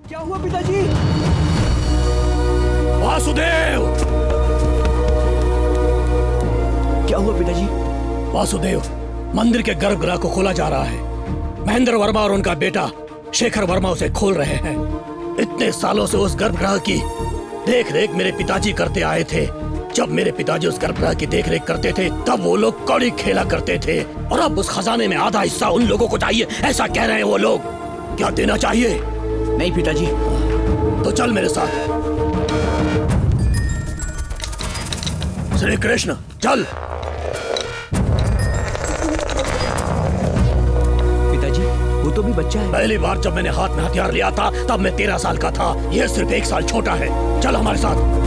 क्या हुआ पिताजी? वासुदेव! क्या हुआ पिताजी? वासुदेव, मंदिर के गर्भगृह को खोला जा रहा है। महेंद्र वर्मा और उनका बेटा शेखर वर्मा उसे खोल रहे हैं। इतने सालों से उस गर्भगृह की देख रेख मेरे पिताजी करते आए थे। जब मेरे पिताजी उस गर्भगृह की देख रेख करते थे तब वो लोग कौड़ी खेला करते थे, और अब उस खजाने में आधा हिस्सा उन लोगों को चाहिए, ऐसा कह रहे हैं वो लोग। क्या देना चाहिए? नहीं पिताजी। तो चल मेरे साथ। श्री कृष्ण, चल। पिताजी, वो तो भी बच्चा है। पहली बार जब मैंने हाथ में हथियार लिया था तब मैं 13 साल का था। यह सिर्फ 1 साल छोटा है। चल हमारे साथ।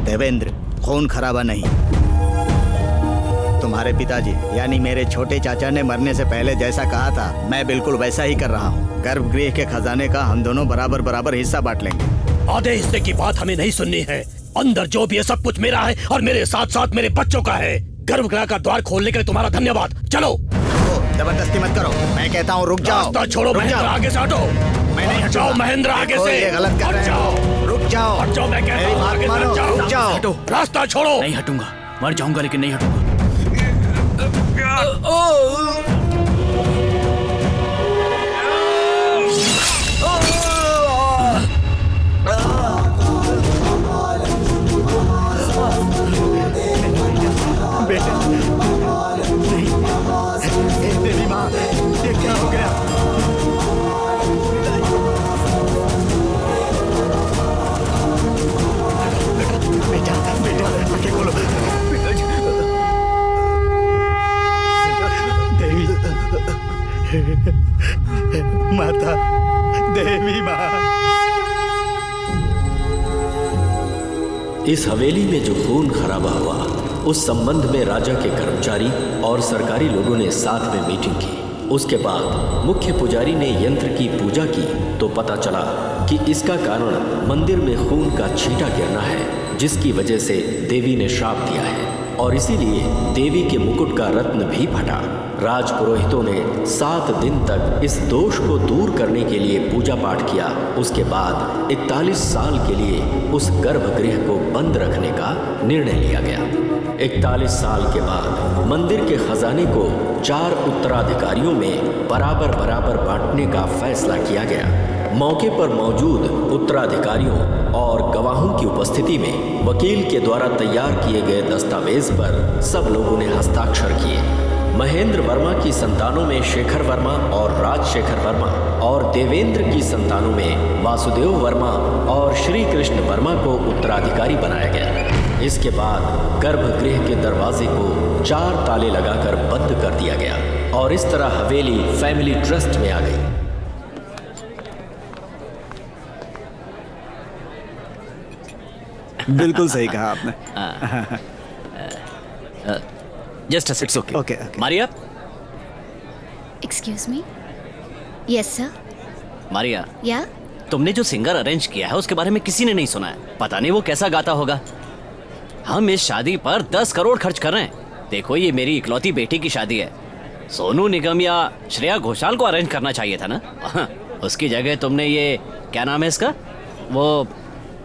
देवेंद्र, खून खराबा नहीं। तुम्हारे पिताजी यानी मेरे छोटे चाचा ने मरने से पहले जैसा कहा था मैं बिल्कुल वैसा ही कर रहा हूँ। गर्भगृह के खजाने का हम दोनों बराबर बराबर हिस्सा बांट लेंगे। आधे हिस्से की बात हमें नहीं सुननी है। अंदर जो भी है सब कुछ मेरा है और मेरे साथ साथ मेरे बच्चों का है। गर्भगृह का द्वार खोलने के लिए तुम्हारा धन्यवाद। चलो। जबरदस्ती मत करो, मैं कहता हूँ रुक जाओ। रास्ता छोड़ो महेंद्र, आगे से हटो। मैं नहीं जाओ महेंद्र, आगे से। ये गलत कर रहे हो। रुक जाओ। हट जाओ, मैं कहता हूँ आगे से जाओ। रुक जाओ। हटो। रास्ता छोड़ो। नहीं हटूंगा, मर जाऊंगा लेकिन नहीं हटूंगा। बेटा, नहीं। देवी माँ, ये क्या हो गया? बेटा, बेटा, आंखें खोलो। देवी, माता, देवी माँ। इस हवेली में जो खून खराबा हुआ उस संबंध में राजा के कर्मचारी और सरकारी लोगों ने साथ में मीटिंग की। उसके बाद मुख्य पुजारी ने यंत्र की पूजा की तो पता चला कि इसका कारण मंदिर में खून का छींटा गिरना है, जिसकी वजह से देवी ने श्राप दिया है और इसीलिए देवी के मुकुट का रत्न भी फटा। राजपुरोहितों ने 7 दिन तक इस दोष को दूर करने के लिए पूजा पाठ किया। उसके बाद 41 साल के लिए उस गर्भगृह को बंद रखने का निर्णय लिया गया। 41 साल के बाद मंदिर के खजाने को 4 उत्तराधिकारियों में बराबर बराबर बांटने का फैसला किया गया। मौके पर मौजूद उत्तराधिकारियों और गवाहों की उपस्थिति में वकील के द्वारा तैयार किए गए दस्तावेज पर सब लोगों ने हस्ताक्षर किए। महेंद्र वर्मा की संतानों में शेखर वर्मा और राजशेखर वर्मा और देवेंद्र की संतानों में वासुदेव वर्मा और श्री कृष्ण वर्मा को उत्तराधिकारी बनाया गया। इसके बाद गर्भगृह के दरवाजे को 4 ताले लगाकर बंद कर दिया गया और इस तरह हवेली फैमिली ट्रस्ट में आ गई। बिल्कुल सही कहा आपने। Just a second. Okay, okay. Maria, excuse me. Yes sir. Maria, या तुमने जो सिंगर अरेंज किया है उसके बारे में किसी ने नहीं सुना है। पता नहीं वो कैसा गाता होगा। हम इस शादी पर 10 करोड़ खर्च कर रहे हैं। देखो, ये मेरी इकलौती बेटी की शादी है। सोनू निगम या श्रेया घोषाल को अरेंज करना चाहिए था ना। उसकी जगह तुमने ये, क्या नाम है इसका, वो,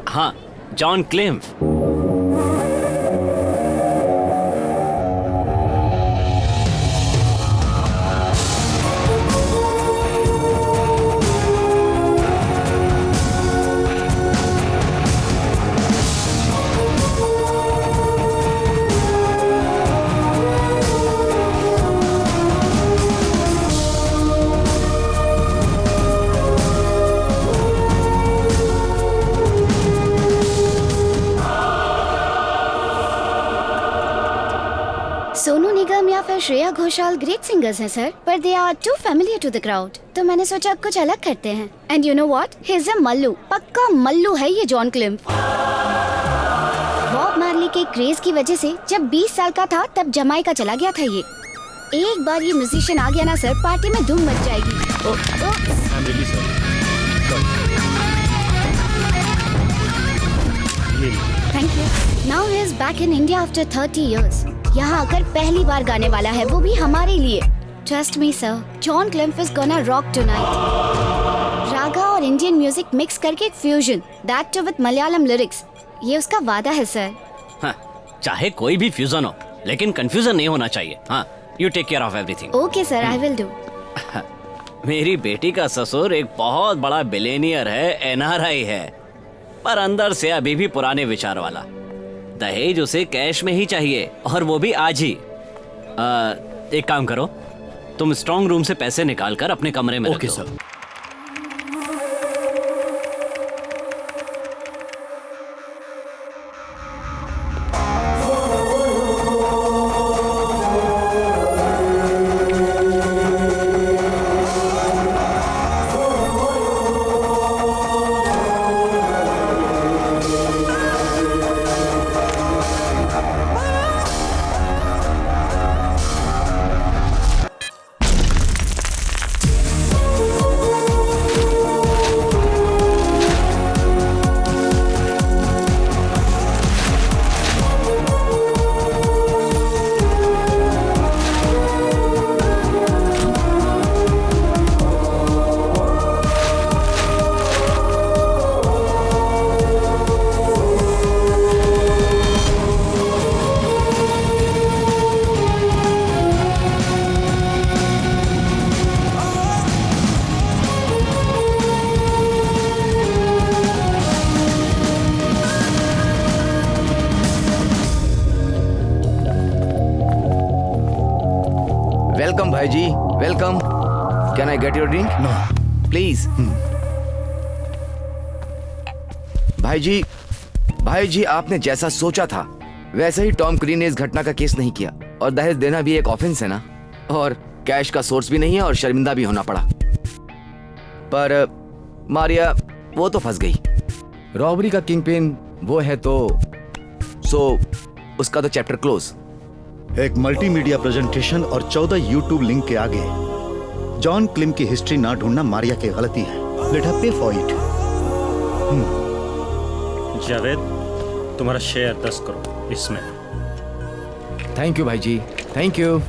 हाँ, जॉन क्लेम्फ। और श्रेया घोषाल ग्रेट सिंगर्स हैं सर, पर they are too familiar to the crowd, तो मैंने सोचा कुछ अलग करते हैं। And you know what, he is a Mallu, पक्का मल्लू है ये जॉन क्लिम्फ। बॉब मार्ली के क्रेज की वजह से जब 20 साल का था तब जमाइका चला गया था ये। एक बार ये म्यूजिशियन आ गया ना सर, पार्टी में धूम मच जाएगी। Thank you. Now he is back in India after 30 years। यहाँ आकर पहली बार गाने वाला है, वो भी हमारे लिए। Trust me sir, John Klimph is gonna rock tonight. Raga और इंडियन म्यूजिक मिक्स करके एक fusion, that too with Malayalam lyrics, ये उसका वादा है सर। हाँ, चाहे कोई भी फ्यूजन हो, लेकिन कंफ्यूजन नहीं होना चाहिए। हाँ, you take care of everything. Okay sir, I will do. मेरी बेटी का ससुर एक बहुत बड़ा बिलियनियर है, एनआरआई है, पर अंदर से अभी भी पुराने विचार वाला। दहेज उसे कैश में ही चाहिए, और वो भी आज ही। एक काम करो, तुम स्ट्रांग रूम से पैसे निकालकर अपने कमरे में रख दो। सर। वेलकम भाई ji, welcome. Can I get your drink? No please. भाई जी आपने जैसा सोचा था वैसे ही टॉम क्रीन ने इस घटना का केस नहीं किया, और दहेज देना भी एक ऑफेंस है ना, और कैश का सोर्स भी नहीं है, और शर्मिंदा भी होना पड़ा। पर मारिया वो तो फंस गई। रॉबरी का किंग पिन वो है, तो उसका तो चैप्टर क्लोज। एक मल्टीमीडिया प्रेजेंटेशन और 14 यूट्यूब लिंक के आगे जॉन क्लिम की हिस्ट्री ना ढूंढना मारिया की गलती है। लेट हर पे फॉर इट। जावेद, तुम्हारा शेयर 10 करोड़ इसमें। थैंक यू भाई जी, थैंक यू।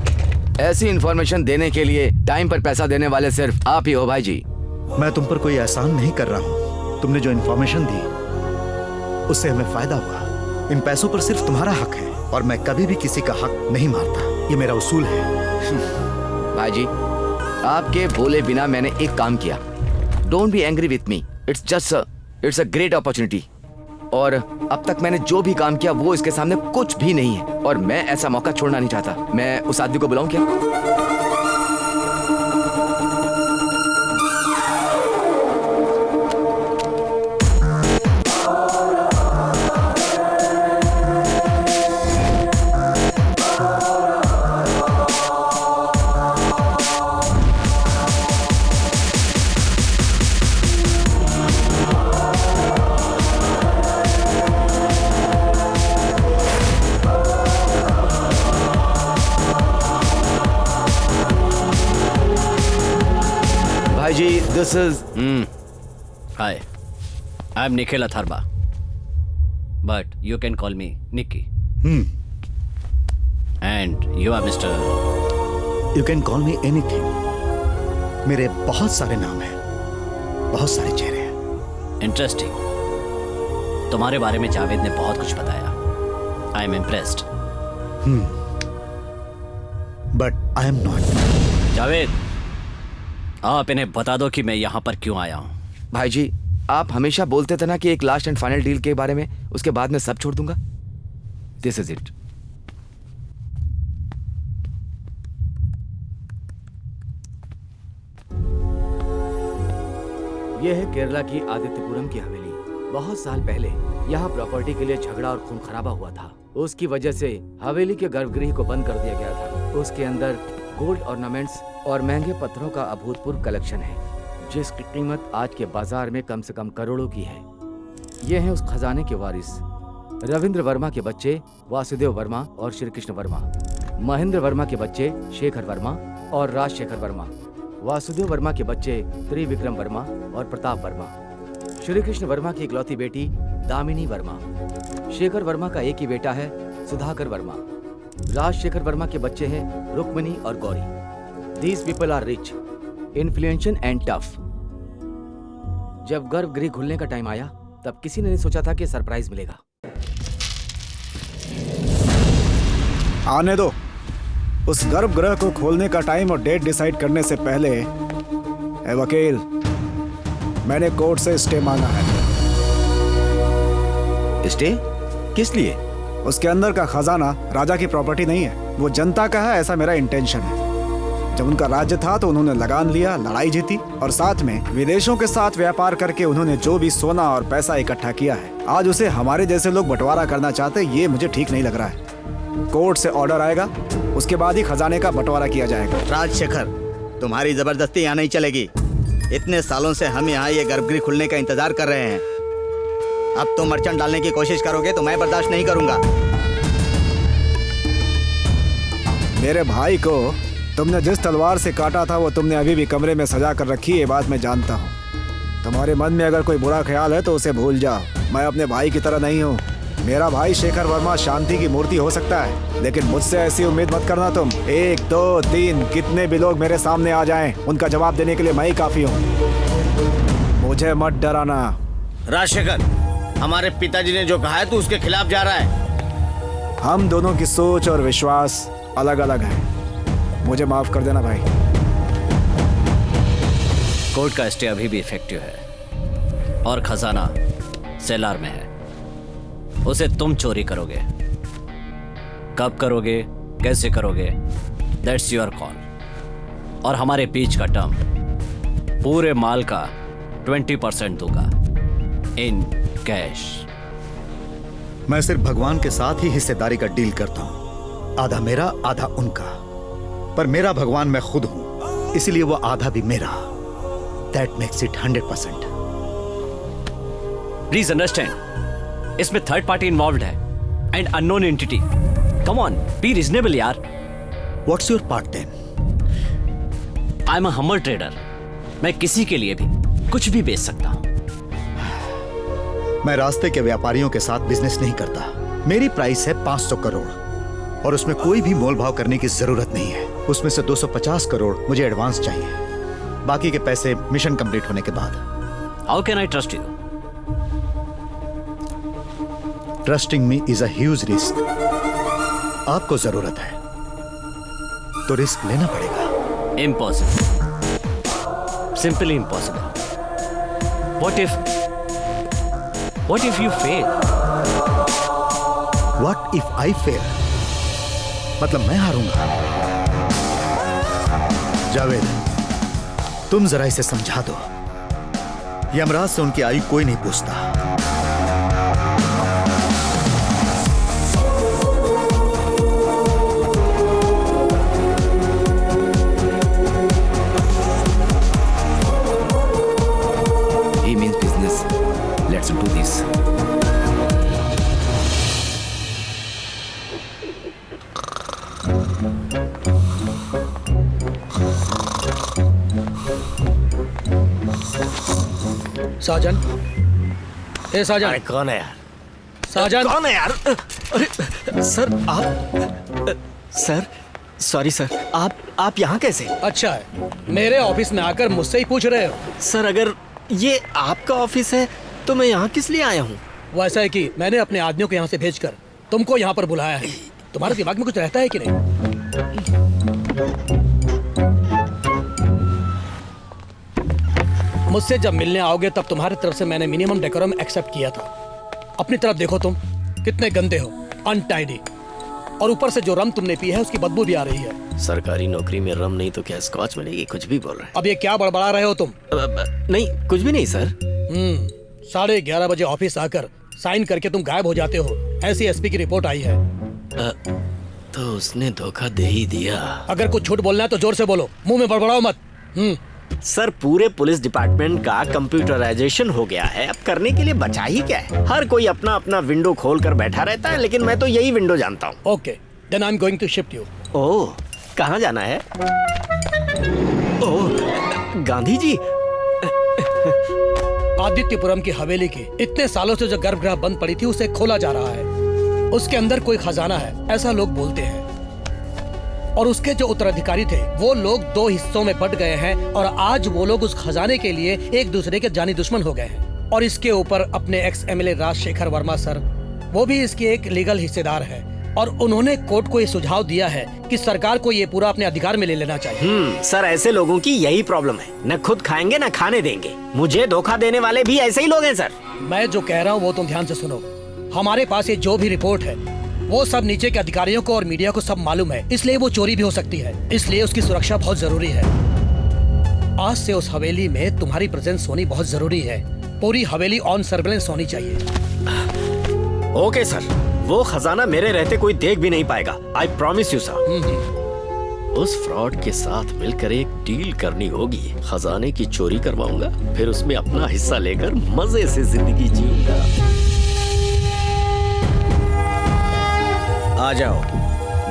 ऐसी इंफॉर्मेशन देने के लिए टाइम पर पैसा देने वाले सिर्फ आप ही हो भाई जी। मैं तुम पर कोई एहसान नहीं कर रहा हूँ। तुमने जो इंफॉर्मेशन दी उससे हमें फायदा हुआ। इन पैसों पर सिर्फ तुम्हारा हक है, और मैं कभी भी किसी का हक नहीं मारता, ये मेरा उसूल है। भाई जी आपके बोले बिना मैंने एक काम किया। Don't be angry with me, it's a great opportunity. और अब तक मैंने जो भी काम किया वो इसके सामने कुछ भी नहीं है, और मैं ऐसा मौका छोड़ना नहीं चाहता। मैं उस आदमी को बुलाऊं क्या? This is Hi, I'm Nikhil Atharva, but you can call me Nicky. And you are Mr. You can call me anything. मेरे बहुत सारे नाम हैं, बहुत सारे चेहरे हैं। Interesting. तुम्हारे बारे में जावेद ने बहुत कुछ बताया। I am impressed. But I am not. Javed, आप इन्हें बता दो कि मैं यहाँ पर क्यों आया हूँ। भाई जी आप हमेशा बोलते थे ना कि एक लास्ट एंड फाइनल डील के बारे में, उसके बाद मैं सब छोड़ दूंगा। This is it. यह है केरला की आदित्यपुरम की हवेली। बहुत साल पहले यहाँ प्रॉपर्टी के लिए झगड़ा और खून खराबा हुआ था। उसकी वजह से हवेली के गर्भगृह को बंद कर दिया गया था। उसके अंदर गोल्ड ऑर्नामेंट्स और महंगे पत्थरों का अभूतपूर्व कलेक्शन है, जिसकी कीमत आज के बाजार में कम से कम करोड़ों की है। ये हैं उस खजाने के वारिस, रविंद्र वर्मा के बच्चे वासुदेव वर्मा और श्री कृष्ण वर्मा, महेंद्र वर्मा के बच्चे शेखर वर्मा और राजशेखर वर्मा, वासुदेव वर्मा के बच्चे त्रिविक्रम वर्मा और प्रताप वर्मा, श्री कृष्ण वर्मा की इकलौती बेटी दामिनी वर्मा, शेखर वर्मा का एक ही बेटा है सुधाकर वर्मा, राजशेखर वर्मा के बच्चे हैं रुक्मिणी और Gauri. These people are rich, influential and tough. जब गर्भगृह खुलने का टाइम आया तब किसी ने नहीं सोचा था कि सरप्राइज मिलेगा। आने दो। उस गर्भगृह को खोलने का टाइम और डेट डिसाइड करने से पहले ए वकील, मैंने कोर्ट से स्टे मांगा है। स्टे? किस लिए? उसके अंदर का खजाना राजा की प्रॉपर्टी नहीं है, वो जनता का है, ऐसा मेरा इंटेंशन है। जब उनका राज्य था तो उन्होंने लगान लिया, लड़ाई जीती और साथ में विदेशों के साथ व्यापार करके उन्होंने जो भी सोना और पैसा इकट्ठा किया है, आज उसे हमारे जैसे लोग बंटवारा करना चाहते, ये मुझे ठीक नहीं लग रहा है। कोर्ट से ऑर्डर आएगा, उसके बाद ही खजाने का बंटवारा किया जाएगा। राजशेखर, तुम्हारी जबरदस्ती यहाँ नहीं चलेगी। इतने सालों से हम यहाँ ये गर्भगृह खुलने का इंतजार कर रहे हैं। अब तुम अड़चन डालने की कोशिश करोगे तो मैं बर्दाश्त नहीं करूंगा। मेरे भाई को तुमने जिस तलवार से काटा था वो तुमने अभी भी कमरे में सजा कर रखी है, ये बात मैं जानता हूँ। तुम्हारे मन में अगर कोई बुरा ख्याल है तो उसे भूल जाओ। मैं अपने भाई की तरह नहीं हूँ। मेरा भाई शेखर वर्मा शांति की मूर्ति हो सकता है, लेकिन मुझसे ऐसी उम्मीद मत करना तुम। 1, 2, 3 कितने भी लोग मेरे सामने आ जाएं, उनका जवाब देने के लिए मैं ही काफी हूँ। मुझे मत डराना। राजशेखर, हमारे पिताजी ने जो कहा है तू उसके खिलाफ जा रहा है। हम दोनों की सोच और विश्वास अलग अलग है, मुझे माफ कर देना भाई। कोर्ट का स्टे अभी भी इफेक्टिव है और खजाना सेलार में है। उसे तुम चोरी करोगे, कब करोगे, कैसे करोगे, दैट्स योर कॉल। और हमारे बीच का टर्म पूरे माल का 20% दूंगा इन कैश। मैं सिर्फ भगवान के साथ ही हिस्सेदारी का डील करता हूं, आधा मेरा आधा उनका। पर मेरा भगवान मैं खुद हूं, इसीलिए वो आधा भी मेरा। That makes it 100%। Please understand, इसमें थर्ड पार्टी इन्वॉल्व्ड है and unknown entity. Come on, be reasonable यार। What's your part then? I am a humble trader. मैं किसी के लिए भी कुछ भी बेच सकता हूं। मैं रास्ते के व्यापारियों के साथ बिजनेस नहीं करता। मेरी प्राइस है 500 करोड़ और उसमें कोई भी मोल भाव करने की जरूरत नहीं है। उसमें से 250 करोड़ मुझे एडवांस चाहिए, बाकी के पैसे मिशन कंप्लीट होने के बाद। How can I trust you? Trusting me is a huge risk. आपको जरूरत है तो रिस्क लेना पड़ेगा। Impossible, simply impossible. What if you fail? What if I fail? मतलब मैं हारूंगा। जावेद, तुम जरा इसे समझा दो। यमराज से उनकी आयु कोई नहीं पूछता। He means business. Let's do this. साजन, ए साजन। अरे कौन है यार? साजन कौन है यार? अरे सर, आप सर, सॉरी सर, आप यहाँ कैसे? अच्छा है, मेरे ऑफिस में आकर मुझसे ही पूछ रहे हो? सर, अगर ये आपका ऑफिस है तो मैं यहाँ किस लिए आया हूँ? वो ऐसा है कि मैंने अपने आदमियों को यहाँ से भेजकर तुमको यहाँ पर बुलाया है। तुम्हारे दिमाग में कुछ रहता है कि नहीं? मुझसे जब मिलने आओगे तब तुम्हारी तरफ से मैंने मिनिमम डेकोरम एक्सेप्ट किया था। अपनी तरफ देखो, तुम कितने गंदे हो, अनटाइडी, और ऊपर से जो रम तुमने पी है उसकी बदबू भी आ रही है। सरकारी नौकरी में रम नहीं तो क्या स्कॉच मिलेगी? कुछ भी बोल रहे हैं। अब ये क्या बड़बड़ा रहे हो तुम? नहीं, कुछ भी नहीं सर। 11:30 बजे ऑफिस आकर साइन करके तुम गायब हो जाते हो, ऐसी एसपी की रिपोर्ट आई है। तो उसने धोखा दे ही दिया। अगर कुछ झूठ बोलना है तो जोर से बोलो, मुंह में बड़बड़ाओ मत। सर पूरे पुलिस डिपार्टमेंट का कंप्यूटराइजेशन हो गया है, अब करने के लिए बचा ही क्या है। हर कोई अपना अपना विंडो खोल कर बैठा रहता है, लेकिन मैं तो यही विंडो जानता हूँ। Okay, then I am going to shift you. Oh, कहाँ जाना है? ओह, गांधी जी। आदित्यपुरम की हवेली की इतने सालों से जो गर्भगृह बंद पड़ी थी उसे खोला जा रहा है। उसके अंदर कोई खजाना है, ऐसा लोग बोलते हैं। और उसके जो उत्तराधिकारी थे वो लोग 2 हिस्सों में बंट गए हैं और आज वो लोग उस खजाने के लिए एक दूसरे के जानी दुश्मन हो गए हैं। और इसके ऊपर अपने ex MLA Rajshekhar Verma sir, वो भी इसके एक लीगल हिस्सेदार है। और उन्होंने कोर्ट को ये सुझाव दिया है कि सरकार को ये पूरा अपने अधिकार में ले लेना चाहिए। सर ऐसे लोगों की यही प्रॉब्लम है, न खुद खाएंगे न खाने देंगे। मुझे धोखा देने वाले भी ऐसे ही लोग हैं सर। मैं जो कह रहा हूँ वो तुम ध्यान से सुनो। हमारे पास ये जो भी रिपोर्ट है वो सब नीचे के अधिकारियों को और मीडिया को सब मालूम है, इसलिए वो चोरी भी हो सकती है। इसलिए उसकी सुरक्षा बहुत जरूरी है। आज से उस हवेली में तुम्हारी प्रेजेंस होनी बहुत जरूरी है। पूरी हवेली ऑन सर्वेलेंस होनी चाहिए। ओके सर, वो खजाना मेरे रहते कोई देख भी नहीं पाएगा। I promise you sir. उस फ्रॉड के साथ मिलकर एक डील करनी होगी। खजाने की चोरी करवाऊंगा, फिर उसमें अपना हिस्सा लेकर मजे से जिंदगी जीऊंगा। आ जाओ,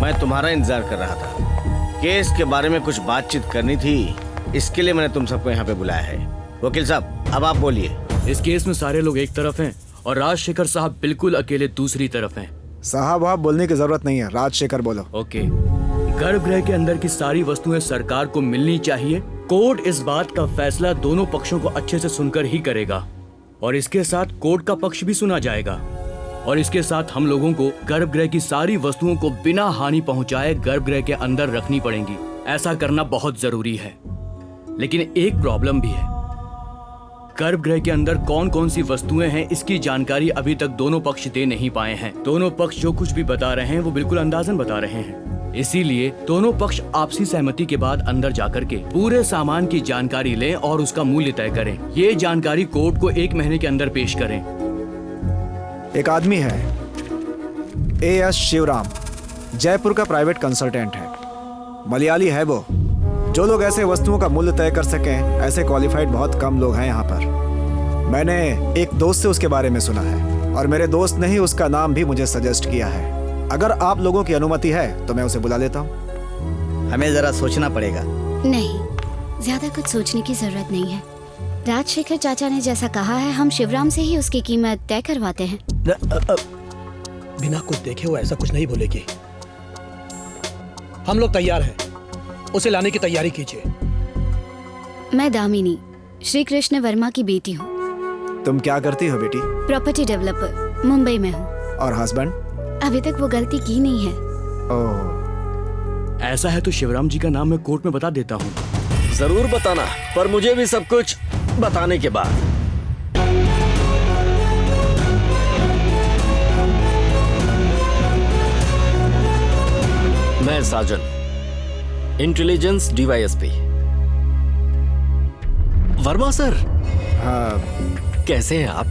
मैं तुम्हारा इंतजार कर रहा था। केस के बारे में कुछ बातचीत करनी थी, इसके लिए मैंने तुम सबको यहाँ पे बुलाया है। वकील साहब, अब आप बोलिए। इस केस में सारे लोग एक तरफ हैं और राजशेखर साहब बिल्कुल अकेले दूसरी तरफ हैं। साहब आप बोलने की जरूरत नहीं है, राजशेखर बोलो। ओके, गर्भगृह के अंदर की सारी वस्तुएं सरकार को मिलनी चाहिए। कोर्ट इस बात का फैसला दोनों पक्षों को अच्छे से सुनकर ही करेगा और इसके साथ कोर्ट का पक्ष भी सुना जाएगा। और इसके साथ हम लोगों को गर्भगृह की सारी वस्तुओं को बिना हानि पहुंचाए गर्भगृह के अंदर रखनी पड़ेंगी। ऐसा करना बहुत जरूरी है। लेकिन एक प्रॉब्लम भी है, गर्भगृह के अंदर कौन कौन सी वस्तुएं हैं इसकी जानकारी अभी तक दोनों पक्ष दे नहीं पाए हैं। दोनों पक्ष जो कुछ भी बता रहे हैं वो बिल्कुल अंदाजन बता रहे हैं। इसीलिए दोनों पक्ष आपसी सहमति के बाद अंदर जाकर के पूरे सामान की जानकारी लें और उसका मूल्य तय करें। ये जानकारी कोर्ट को 1 महीने के अंदर पेश करें। एक आदमी है AS शिवराम, जयपुर का प्राइवेट कंसल्टेंट है। मलयाली है वो। जो लोग ऐसे वस्तुओं का मूल्य तय कर सकें, ऐसे क्वालिफाइड बहुत कम लोग हैं यहाँ पर। मैंने एक दोस्त से उसके बारे में सुना है और मेरे दोस्त ने ही उसका नाम भी मुझे सजेस्ट किया है। अगर आप लोगों की अनुमति है तो मैं उसे बुला लेता हूँ। हमें जरा सोचना पड़ेगा। नहीं, ज्यादा कुछ सोचने की जरूरत नहीं है। राजशेखर चाचा ने जैसा कहा है, हम शिवराम से ही उसकी कीमत तय करवाते हैं। बिना कुछ देखे वो ऐसा कुछ नहीं बोलेगी। हम लोग तैयार हैं, उसे लाने की तैयारी कीजिए। मैं दामिनी, श्री कृष्ण वर्मा की बेटी हूँ। तुम क्या करती हो बेटी? प्रॉपर्टी डेवलपर, मुंबई में हूँ। और हस्बैंड? अभी तक वो गलती की नहीं है। ओह, ऐसा है तो शिवराम जी का नाम मैं कोर्ट में बता देता हूँ। जरूर बताना, पर मुझे भी सब कुछ बताने के बाद। मैं साजन, इंटेलिजेंस DYSP। वर्मा सर। हाँ। कैसे हैं आप?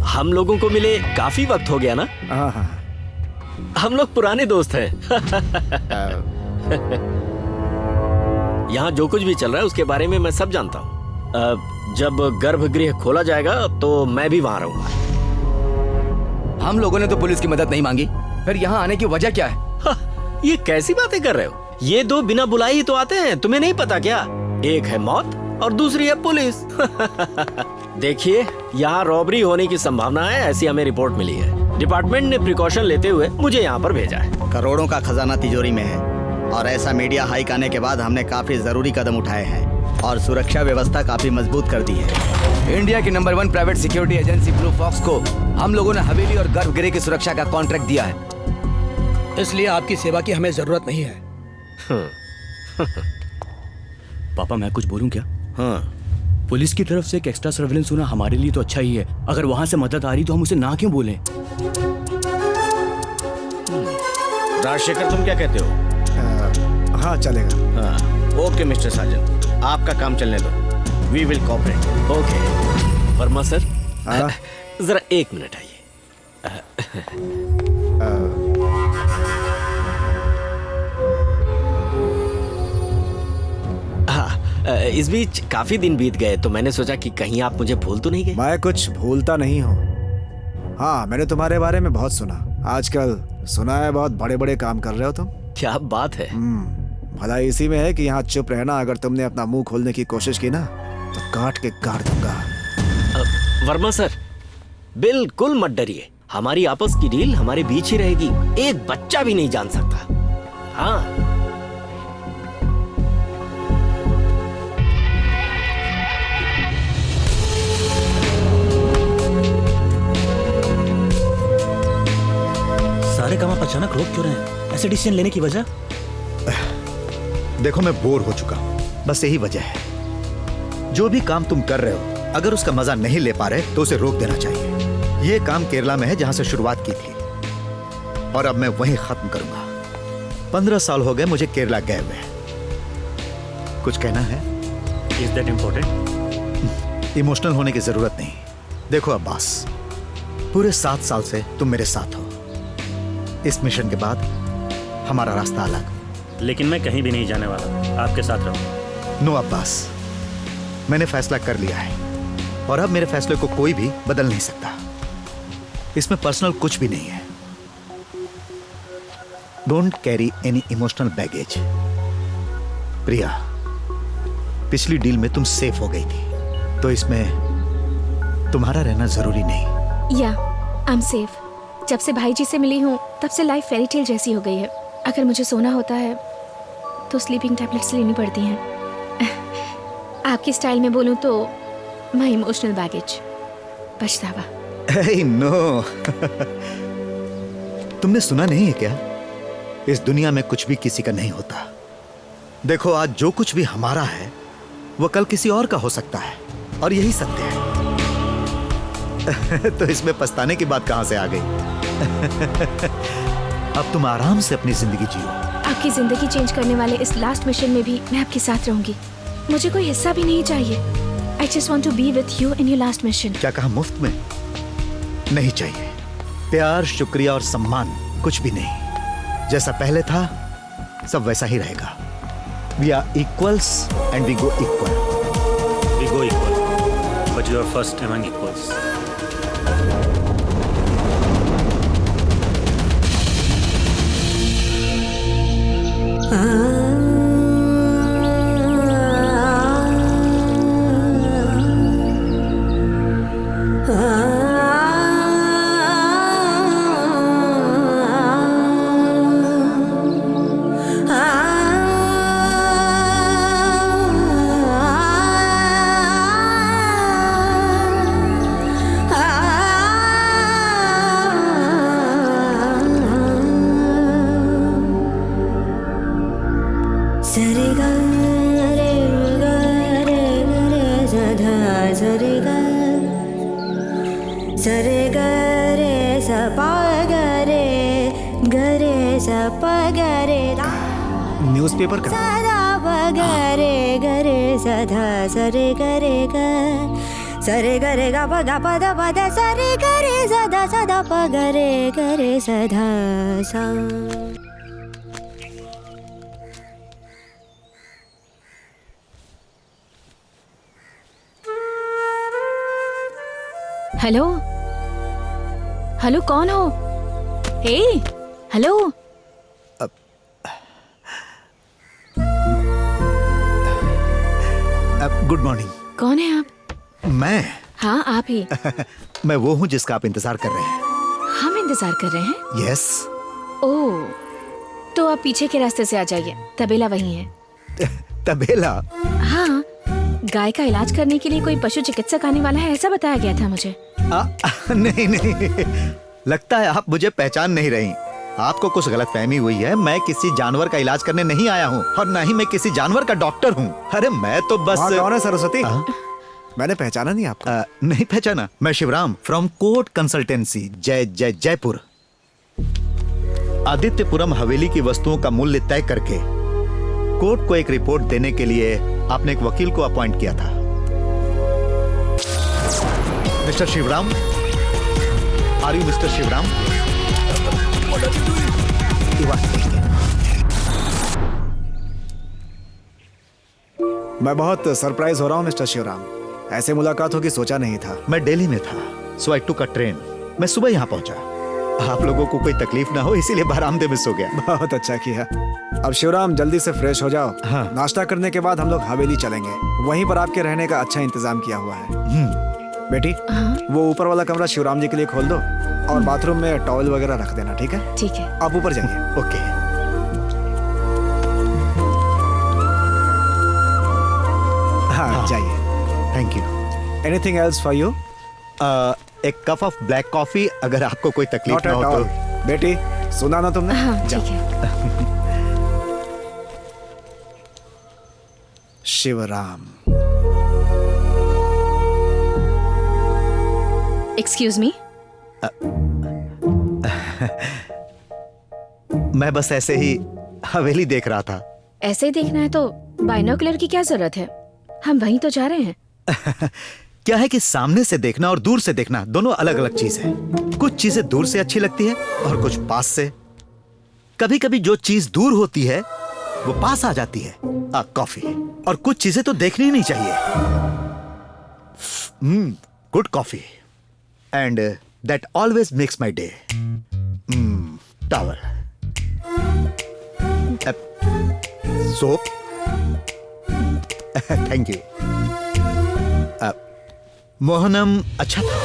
हम लोगों को मिले काफी वक्त हो गया ना? हाँ हाँ। हम लोग पुराने दोस्त हैं। यहाँ जो कुछ भी चल रहा है उसके बारे में मैं सब जानता हूँ। जब गर्भगृह खोला जाएगा तो मैं भी वहाँ रहूंगा। हम लोगों ने तो पुलिस की मदद नहीं मांगी, फिर यहाँ आने की वजह क्या है? ये कैसी बातें कर रहे हो? ये 2 बिना बुलाए ही तो आते हैं, तुम्हें नहीं पता क्या? एक है मौत और दूसरी है पुलिस। देखिए, यहाँ रॉबरी होने की संभावना है, ऐसी हमें रिपोर्ट मिली है। डिपार्टमेंट ने प्रिकॉशन लेते हुए मुझे यहाँ पर भेजा है। करोड़ों का खजाना तिजोरी में है और ऐसा मीडिया हाइक आने के बाद हमने काफी जरूरी कदम उठाए हैं और सुरक्षा व्यवस्था काफी मजबूत कर दी है। इंडिया की number 1 private security agency Blue Fox को हम लोगों ने हवेली और गर्भगृह की सुरक्षा का कॉन्ट्रैक्ट दिया है। इसलिए आपकी सेवा की हमें जरूरत नहीं है। पापा मैं कुछ बोलूं क्या? हाँ। पुलिस की तरफ से एक एक्स्ट्रा सर्वेलेंस होना हमारे लिए तो अच्छा ही है। अगर वहां से मदद आ रही तो हम उसे ना क्यों बोलें? राजशेखर, तुम क्या कहते हो? हाँ चलेगा। हाँ, ओके मिस्टर साजन, आपका काम चलने दो। We will cooperate. Okay. Verma sir, जरा 1 मिनट आइए। इस बीच काफी दिन बीत गए तो मैंने सोचा कि कहीं आप मुझे भूल तो नहीं गए। मैं कुछ भूलता नहीं हूँ। हाँ, मैंने तुम्हारे बारे में बहुत सुना। आजकल सुना है बहुत बड़े बड़े काम कर रहे हो तुम। क्या बात है। भला इसी में है कि यहाँ चुप रहना। अगर तुमने अपना मुंह खोलने की कोशिश की ना तो काट के गाड़ दूंगा। वर्मा सर, बिल्कुल मत डरिए। हमारी आपस की डील हमारे बीच ही रहेगी, एक बच्चा भी नहीं जान सकता। हाँ, सारे काम आप अचानक रोक क्यों रहे हैं? ऐसे डिसीजन लेने की वजह? देखो, मैं बोर हो चुका हूं, बस यही वजह है। जो भी काम तुम कर रहे हो, अगर उसका मजा नहीं ले पा रहे तो उसे रोक देना चाहिए। ये काम केरला में है जहां से शुरुआत की थी और अब मैं वहीं खत्म करूंगा। 15 साल हो गए मुझे केरला गए हुए। कुछ कहना है? Is that important? इमोशनल होने की जरूरत नहीं। देखो अब्बास, पूरे 7 साल से तुम मेरे साथ हो। इस मिशन के बाद हमारा रास्ता अलग। लेकिन मैं कहीं भी नहीं जाने वाला, आपके साथ रहूंगा। नो अब्बास, मैंने फैसला कर लिया है और अब मेरे फैसले को कोई भी बदल नहीं सकता। इसमें पर्सनल कुछ भी नहीं है। Don't carry any emotional baggage. Priya, पिछली डील में तुम सेफ हो गई थी, तो इसमें तुम्हारा रहना जरूरी नहीं। या आई एम सेफ। जब से भाई जी से मिली हूँ तब से लाइफ फेरी टेल जैसी हो गई है। अगर मुझे सोना होता है तो स्लीपिंग टैबलेट्स लेनी पड़ती हैं। आपकी स्टाइल में बोलूँ तो माय इमोशनल बैगेज, पछतावा। नो तुमने सुना नहीं है क्या? इस दुनिया में कुछ भी किसी का नहीं होता। देखो, आज जो कुछ भी हमारा है वो कल किसी और का हो सकता है और यही सत्य है। तो इसमें पछताने की बात कहां से आ गई? अब तुम आराम से अपनी जिंदगी जियो। आपकी जिंदगी चेंज करने वाले इस लास्ट मिशन में भी मैं आपके साथ रहूंगी। मुझे कोई हिस्सा भी नहीं चाहिए। I just want to be with you in your last mission. क्या कहा? मुफ्त में नहीं चाहिए। प्यार, शुक्रिया और सम्मान कुछ भी नहीं। जैसा पहले था सब वैसा ही रहेगा। We are equals and we go equal. We go equal, but you are first among equals. Newspaper का गरे गरे सधा सरे गरे ग सरे गरे गा प गा प द प द सरे गरे सदा सदा प गरे गरे सधा सा। हेलो हेलो, कौन हो? हे हेलो। Good morning. कौन है आप? मैं? हाँ, आप ही। मैं वो हूँ जिसका आप इंतजार कर रहे हैं। हम इंतजार कर रहे हैं? यस। ओह, तो आप पीछे के रास्ते से आ जाइए, तबेला वहीं है। तबेला? हाँ, गाय का इलाज करने के लिए कोई पशु चिकित्सक आने वाला है, ऐसा बताया गया था मुझे। नहीं नहीं, लगता है आप मुझे पहचान नहीं रही। आपको कुछ गलतफहमी हुई है। मैं किसी जानवर का इलाज करने नहीं आया हूँ और ना ही मैं किसी जानवर का डॉक्टर हूँ। अरे मैं तो बस। कौन है सरस्वती? मैंने पहचाना नहीं आपको। नहीं पहचाना? मैं Shivram from court consultancy, Jaipur. Adityapuram Haveli की वस्तुओं का मूल्य तय करके कोर्ट को एक रिपोर्ट देने के लिए आपने एक वकील को अपॉइंट किया था। Mister Shivram, are you mister Shivram? मैं बहुत सरप्राइज हो रहा हूँ मिस्टर शिवराम। ऐसे मुलाकात होगी सोचा नहीं था। मैं दिल्ली में था, सो आई टुक अ ट्रेन। मैं सुबह यहाँ पहुंचा। आप लोगों को कोई तकलीफ ना हो इसीलिए बरामदे में सो गया। बहुत अच्छा किया। अब शिवराम जल्दी से फ्रेश हो जाओ। हाँ। नाश्ता करने के बाद हम लोग हवेली चलेंगे, वहीं पर आपके रहने का अच्छा इंतजाम किया हुआ है। बेटी, वो ऊपर वाला कमरा शिवराम जी के लिए खोल दो और बाथरूम में टॉवल वगैरह रख देना। ठीक है? ठीक है। आप ऊपर जाइए। ओके। हाँ, जाइए। Thank you. Anything else for you? एक कप ऑफ ब्लैक कॉफी, अगर आपको कोई तकलीफ Not ना at हो all. तो। बेटी, सुना ना तुमने? हाँ, ठीक है। शिवराम। Excuse me. मैं बस ऐसे ही हवेली देख रहा था। ऐसे ही देखना है तो बाइनोकुलर की क्या जरूरत है? हम वहीं तो जा रहे हैं। क्या है कि सामने से देखना और दूर से देखना दोनों अलग अलग चीज है। कुछ चीजें दूर से अच्छी लगती है और कुछ पास से। कभी कभी जो चीज दूर होती है वो पास आ जाती है। कॉफी। और कुछ चीजें तो देखनी ही नहीं चाहिए। Good coffee and that always makes my day. Towel, soap, thank you. Mohanam अच्छा था।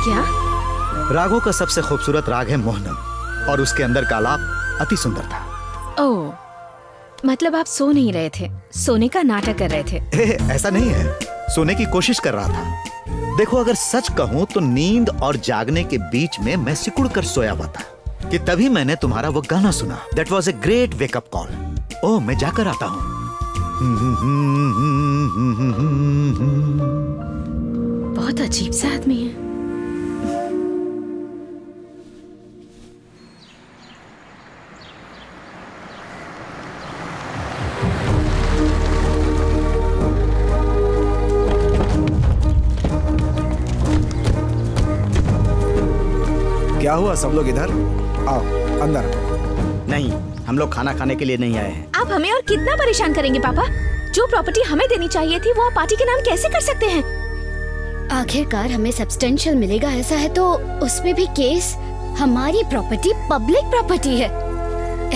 क्या? रागों का सबसे खूबसूरत राग है मोहनम और उसके अंदर का आलाप अति सुंदर था। ओह, मतलब आप सो नहीं रहे थे, सोने का नाटक कर रहे थे। ऐसा नहीं है, सोने की कोशिश कर रहा था। देखो, अगर सच कहूं तो नींद और जागने के बीच में मैं सिकुड़ कर सोया हुआ था कि तभी मैंने तुम्हारा वो गाना सुना। That was a great wake up call. Oh, मैं जाकर आता हूँ। बहुत अजीब सा आदमी है। क्या हुआ? सब लोग इधर आओ, अंदर। नहीं, हम लोग खाना खाने के लिए नहीं आए हैं। आप हमें और कितना परेशान करेंगे पापा? जो प्रॉपर्टी हमें देनी चाहिए थी वो आप पार्टी के नाम कैसे कर सकते हैं? आखिरकार हमें सब्सटेंशियल मिलेगा, ऐसा है तो उसमें भी केस हमारी प्रॉपर्टी पब्लिक प्रॉपर्टी है।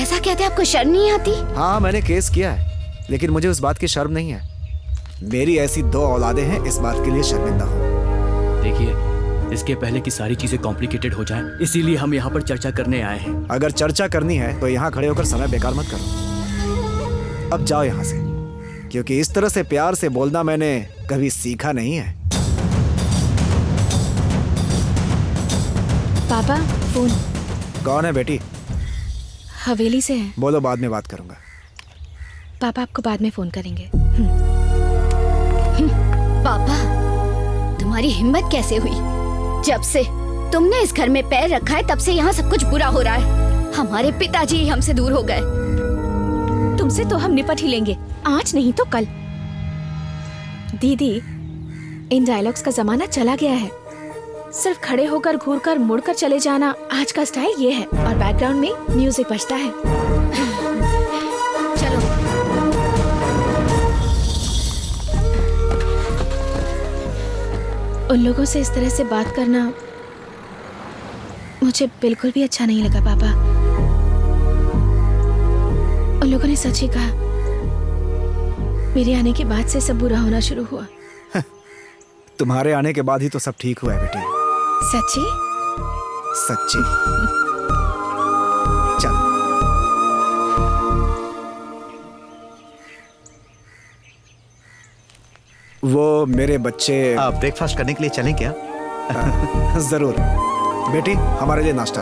ऐसा कहते आपको शर्म नहीं आती? हाँ, मैंने केस किया है, लेकिन मुझे उस बात की शर्म नहीं है। मेरी ऐसी 2 औलादें हैं, इस बात के लिए शर्मिंदा हूँ। देखिए, इसके पहले कि सारी चीजें कॉम्प्लिकेटेड हो जाएं, इसीलिए हम यहाँ पर चर्चा करने आए हैं। अगर चर्चा करनी है तो यहाँ खड़े होकर समय बेकार मत करो। अब जाओ यहाँ से, क्योंकि इस तरह से प्यार से बोलना मैंने कभी सीखा नहीं है। पापा, फोन। कौन है बेटी? हवेली से है। बोलो, बाद में बात करूंगा। पापा आपको बाद में फोन करेंगे। पापा, तुम्हारी हिम्मत कैसे हुई? जब से तुमने इस घर में पैर रखा है तब से यहाँ सब कुछ बुरा हो रहा है। हमारे पिताजी ही हमसे दूर हो गए। तुमसे तो हम निपट ही लेंगे, आज नहीं तो कल। दीदी, इन डायलॉग्स का जमाना चला गया है। सिर्फ खड़े होकर घूरकर मुड़कर चले जाना आज का स्टाइल ये है, और बैकग्राउंड में म्यूजिक बजता है। चलो। उन लोगों से इस तरह से बात करना मुझे बिल्कुल भी अच्छा नहीं लगा पापा। उन लोगों ने सच ही कहा, मेरे आने के बाद से सब बुरा होना शुरू हुआ। तुम्हारे आने के बाद ही तो सब ठीक हुआ है बेटी। सच्ची? सच्ची। चल। वो मेरे बच्चे ब्रेकफास्ट करने के लिए चलें क्या? जरूर बेटी, हमारे लिए नाश्ता।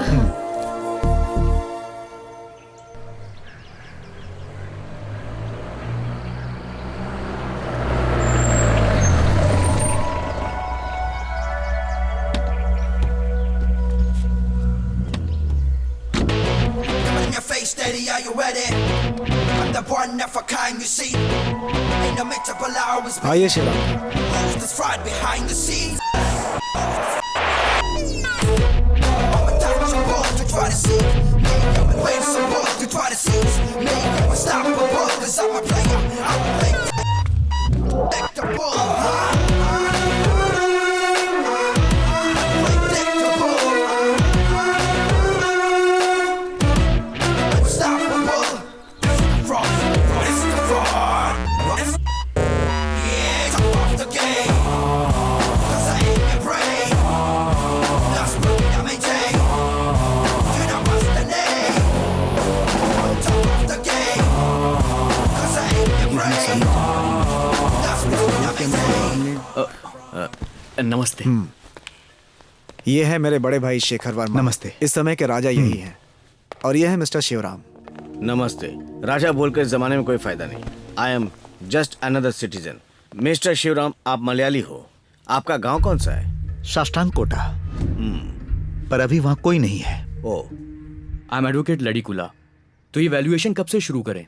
आइए शिवराम। नमस्ते। ये है मेरे बड़े भाई शेखर वर्मा। नमस्ते। इस समय के राजा यही हैं। और ये है मिस्टर शिवराम। नमस्ते। राजा बोलकर इस जमाने में कोई फायदा नहीं। I am just another citizen. Mister Shivram, आप मलयाली हो। आपका गांव कौन सा है? साष्टांग कोटा। पर अभी वहां कोई नहीं है। Oh. I am advocate Ladikula. तो ये वैल्यूएशन कब से शुरू करें?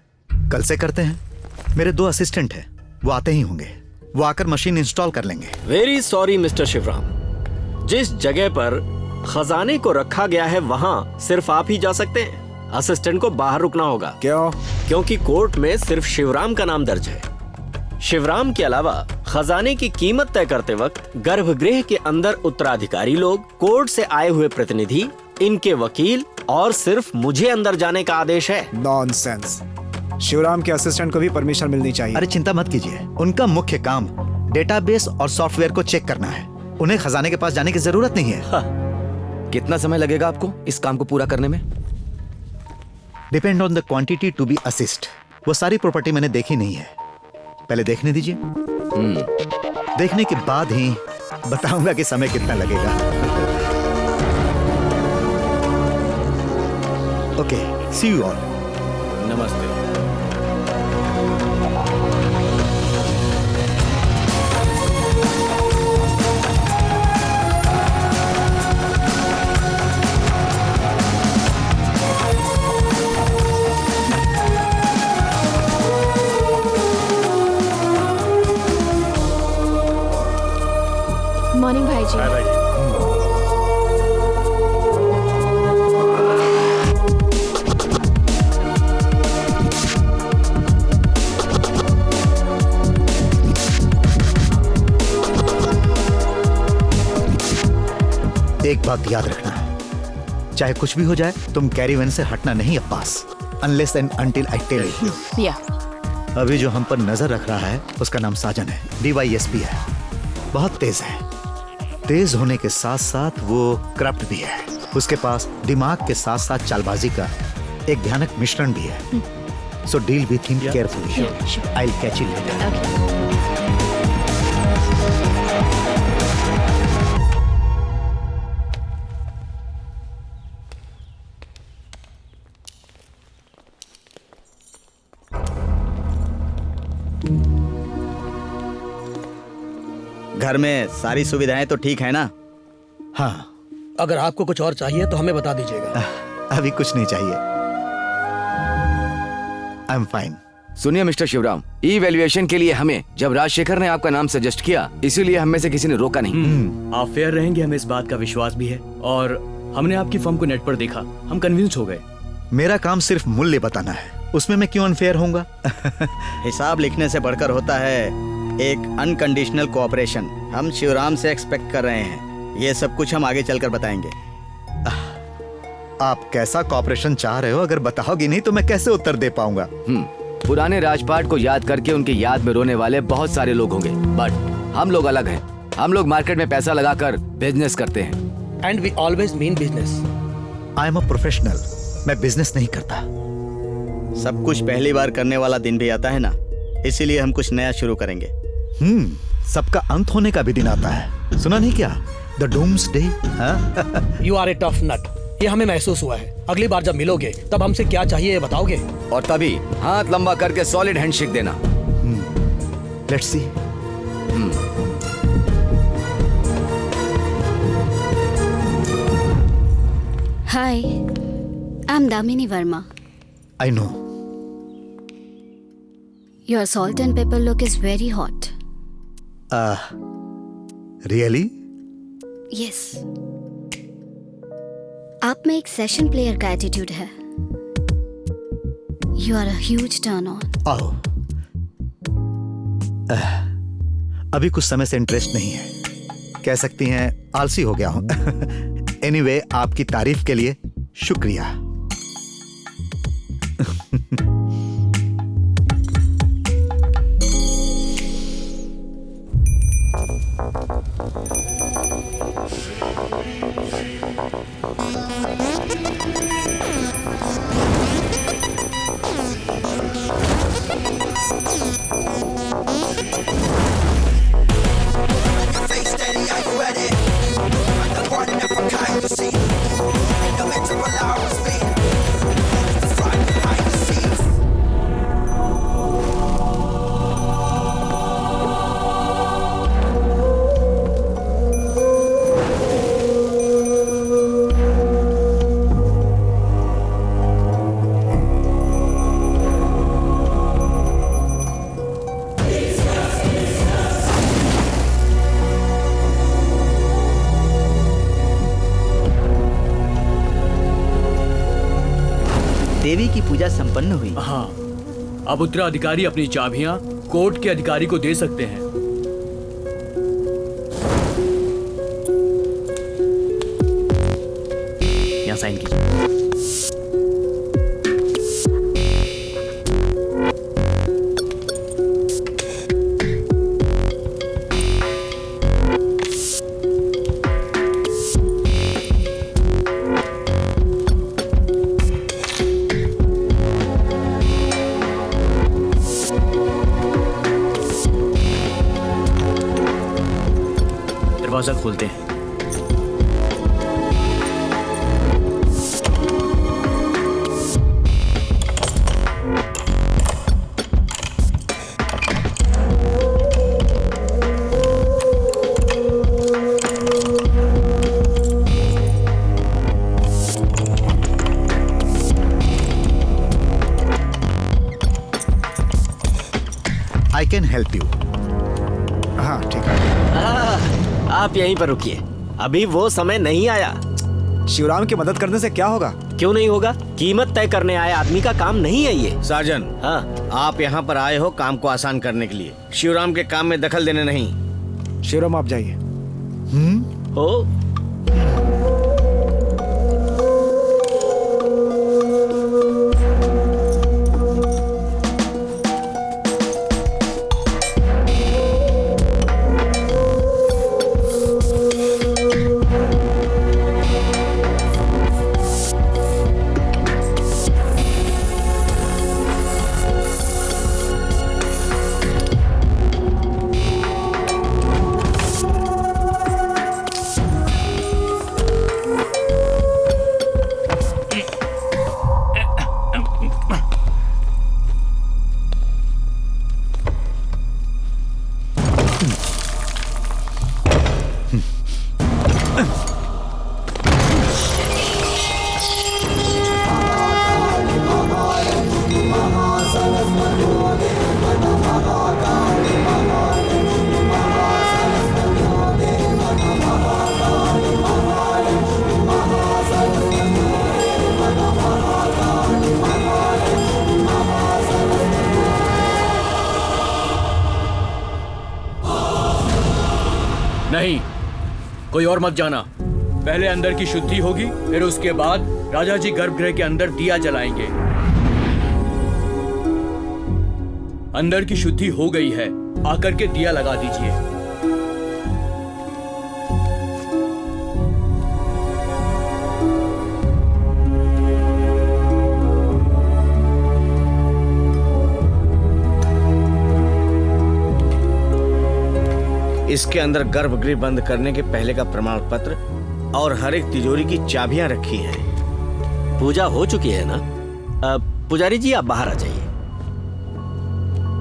कल से करते हैं। मेरे 2 असिस्टेंट हैं, वो आते ही होंगे। वो आकर मशीन इंस्टॉल कर लेंगे। वेरी सॉरी मिस्टर शिवराम, जिस जगह पर खजाने को रखा गया है वहाँ सिर्फ आप ही जा सकते हैं। असिस्टेंट को बाहर रुकना होगा। क्यों? क्योंकि कोर्ट में सिर्फ शिवराम का नाम दर्ज है। शिवराम के अलावा खजाने की कीमत तय करते वक्त गर्भगृह के अंदर उत्तराधिकारी लोग, कोर्ट से आए हुए प्रतिनिधि, इनके वकील और सिर्फ मुझे अंदर जाने का आदेश है। नॉनसेंस। शिवराम के असिस्टेंट को भी परमिशन मिलनी चाहिए। अरे चिंता मत कीजिए, उनका मुख्य काम डेटाबेस और सॉफ्टवेयर को चेक करना है। उन्हें खजाने के पास जाने की जरूरत नहीं है। कितना समय लगेगा आपको इस काम को पूरा करने में? Depend on the quantity to be assist. वो सारी प्रॉपर्टी मैंने देखी नहीं है, पहले देखने दीजिए। देखने के बाद ही बताऊंगा कि समय कितना लगेगा। Okay, see you all. नमस्ते। मॉर्निंग भाई जी। हाय भाई जी। एक बात याद रखना, चाहे कुछ भी हो जाए, तुम कैरीवैन से हटना नहीं Abbas, unless and until I tell you. Yeah. अभी जो हम पर नजर रख रहा है उसका नाम साजन है, DYSP है। बहुत तेज है। तेज होने के साथ साथ वो करप्ट भी है। उसके पास दिमाग के साथ साथ चालबाजी का एक भयानक मिश्रण भी है। So deal with him carefully. I will catch you later. घर में सारी सुविधाएं तो ठीक है ना? हाँ, अगर आपको कुछ और चाहिए तो हमें बता दीजिएगा। अभी कुछ नहीं चाहिए, आई एम फाइन। सुनिए मिस्टर शिवराम, ई वैल्यूएशन के लिए हमें जब राजशेखर ने आपका नाम सजेस्ट किया, इसीलिए हम में से किसी ने रोका नहीं। आप फेयर रहेंगे, हमें इस बात का विश्वास भी है। और हमने आपकी फर्म को नेट पर देखा, हम कन्विंस हो गए। मेरा काम सिर्फ मूल्य बताना है, उसमें मैं क्यों अनफेयर होऊंगा? हिसाब लिखने से बढ़कर होता है एक अनकंडीशनल कोऑपरेशन। हम शिवराम से एक्सपेक्ट कर रहे हैं। ये सब कुछ हम आगे चलकर बताएंगे। आप कैसा कोऑपरेशन चाह रहे हो? अगर बताओगी नहीं तो मैं कैसे उत्तर दे पाऊंगा? पुराने राजपाट को याद करके उनकी याद में रोने वाले बहुत सारे लोग होंगे, बट हम लोग अलग हैं। हम लोग मार्केट में पैसा लगाकर बिजनेस करते हैं। And we always mean business. I am a professional. मैं बिजनेस नहीं करता। सब कुछ पहली बार करने वाला दिन भी आता है ना, इसीलिए हम कुछ नया शुरू करेंगे। सबका अंत होने का भी दिन आता है। सुना नहीं क्या? The doomsday. You are a tough nut. ये हमें महसूस हुआ है। अगली बार जब मिलोगे तब हमसे क्या चाहिए ये बताओगे। और तभी हाथ लंबा करके सॉलिड हैंडशेक देना। Let's see. Hi, I'm Damini Verma. I know. Your salt and pepper look is very hot. Really? Yes. आप में एक सेशन प्लेयर का एटीट्यूड है। You are a huge turn on. आओ। अभी कुछ समय से इंटरेस्ट नहीं है, कह सकती हैं आलसी हो गया हूं। एनीवे, आपकी तारीफ के लिए शुक्रिया। देवी की पूजा संपन्न हुई। हाँ, अब उत्तराधिकारी अपनी चाबियां कोर्ट के अधिकारी को दे सकते हैं। यहाँ साइन कीजिए। दरवाजा खोलते हैं। I can help you. हाँ ठीक है। आप यहीं पर रुकिए, अभी वो समय नहीं आया। शिवराम की मदद करने से क्या होगा? क्यों नहीं होगा? कीमत तय करने आए आदमी का काम नहीं है ये। साजन, हाँ, आप यहाँ पर आए हो काम को आसान करने के लिए, शिवराम के काम में दखल देने नहीं। शिवराम आप जाइए। हो नहीं, कोई और मत जाना। पहले अंदर की शुद्धि होगी, फिर उसके बाद राजा जी गर्भगृह के अंदर दिया जलाएंगे। अंदर की शुद्धि हो गई है, आकर के दिया लगा दीजिए। इसके अंदर गर्भगृह बंद करने के पहले का प्रमाण पत्र और हर एक तिजोरी की चाबियां रखी हैं। पूजा हो चुकी है ना? पुजारी जी आप बाहर आ जाइए।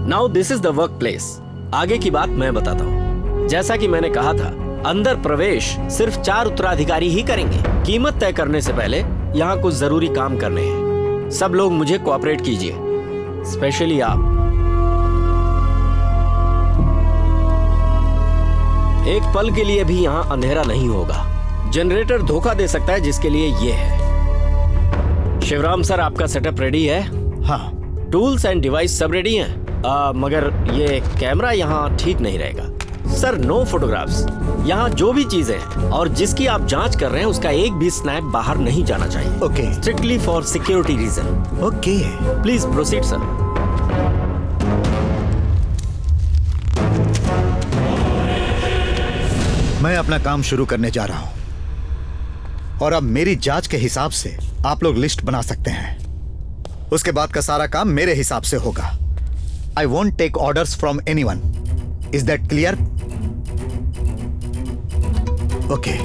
Now this is the work place. आगे की बात मैं बताता हूँ। जैसा कि मैंने कहा था, अंदर प्रवेश सिर्फ 4 उत्तराधिकारी ही करेंगे। कीमत तय करने से पहले यहाँ कुछ जरूरी काम करने हैं। सब लोग मुझे कोऑपरेट कीजिए, स्पेशली आप। एक पल के लिए भी यहाँ अंधेरा नहीं होगा। जनरेटर धोखा दे सकता है, जिसके लिए ये है। शिवराम सर, आपका सेटअप रेडी है? हाँ। टूल्स एंड डिवाइस सब रेडी हैं। मगर ये कैमरा यहाँ ठीक नहीं रहेगा। Sir, no photographs. यहाँ जो भी चीजें हैं और जिसकी आप जांच कर रहे हैं, उसका एक भी स्नैप बाहर नहीं जाना चाहिए। Okay. Strictly for security reason. Okay. Please proceed sir. मैं अपना काम शुरू करने जा रहा हूं और अब मेरी जांच के हिसाब से आप लोग लिस्ट बना सकते हैं। उसके बाद का सारा काम मेरे हिसाब से होगा। I won't take orders from anyone. Is that clear? Okay.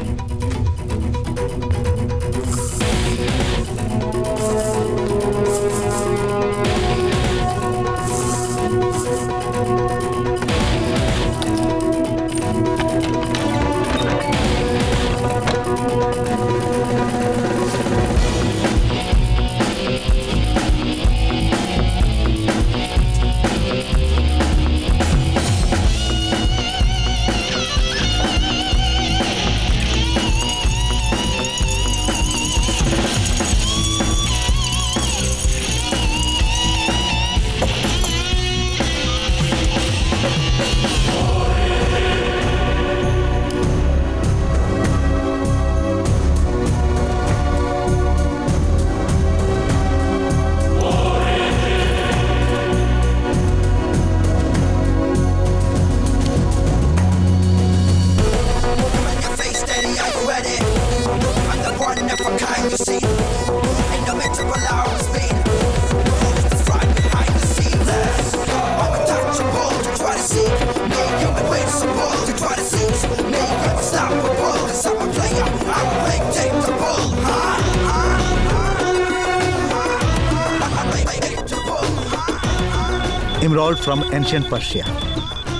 emerald from ancient Persia,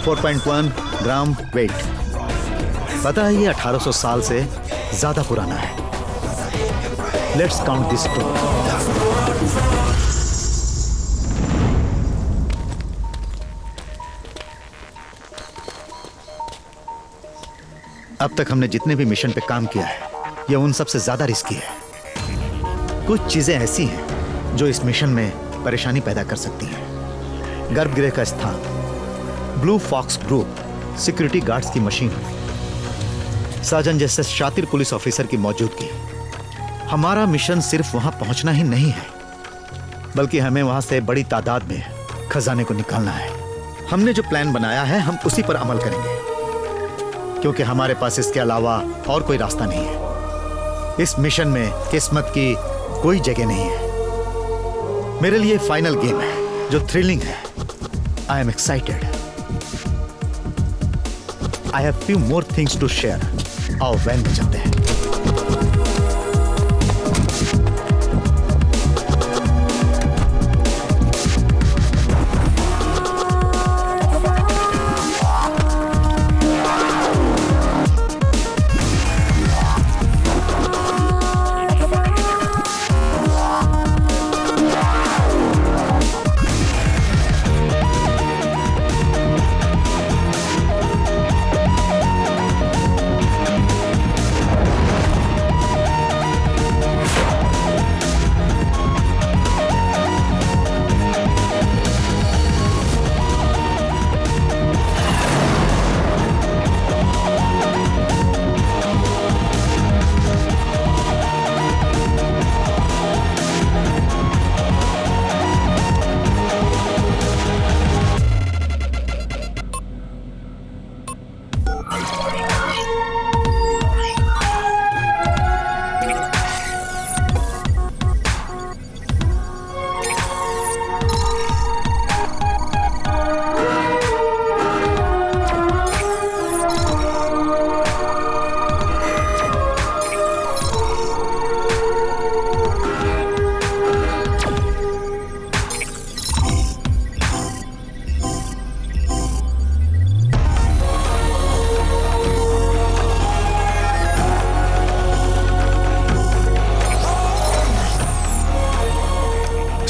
4.1 gram weight. पता है ये 1800 साल से ज्यादा पुराना है। Let's count this too. अब तक हमने जितने भी मिशन पे काम किया है, ये उन सबसे ज्यादा रिस्की है। कुछ चीजें ऐसी हैं जो इस मिशन में परेशानी पैदा कर सकती हैं। गर्भगृह का स्थान, Blue Fox group, security guards की मशीन, साजन जैसे शातिर पुलिस ऑफिसर की मौजूदगी। हमारा मिशन सिर्फ वहां पहुंचना ही नहीं है, बल्कि हमें वहां से बड़ी तादाद में खजाने को निकालना है। हमने जो प्लान बनाया है हम उसी पर अमल करेंगे, क्योंकि हमारे पास इसके अलावा और कोई रास्ता नहीं है। इस मिशन में किस्मत की कोई जगह नहीं है। मेरे लिए फाइनल गेम है जो थ्रिलिंग है। I am excited. I have few more things to share. आओ वैन में चलते हैं।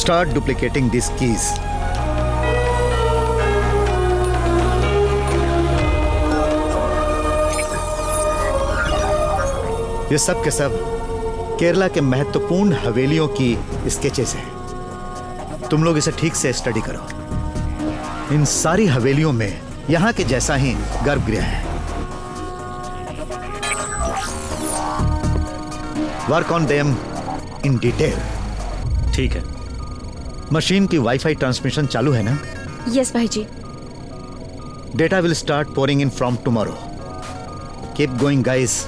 Start duplicating these keys. ये सब के सब केरला के महत्वपूर्ण हवेलियों की स्केचेस हैं। तुम लोग इसे ठीक से स्टडी करो। इन सारी हवेलियों में यहाँ के जैसा ही गर्भगृह है। Work on them in detail. ठीक है। मशीन की वाईफाई ट्रांसमिशन चालू है ना? यस भाई ji. Data will start pouring in from tomorrow. Keep going guys.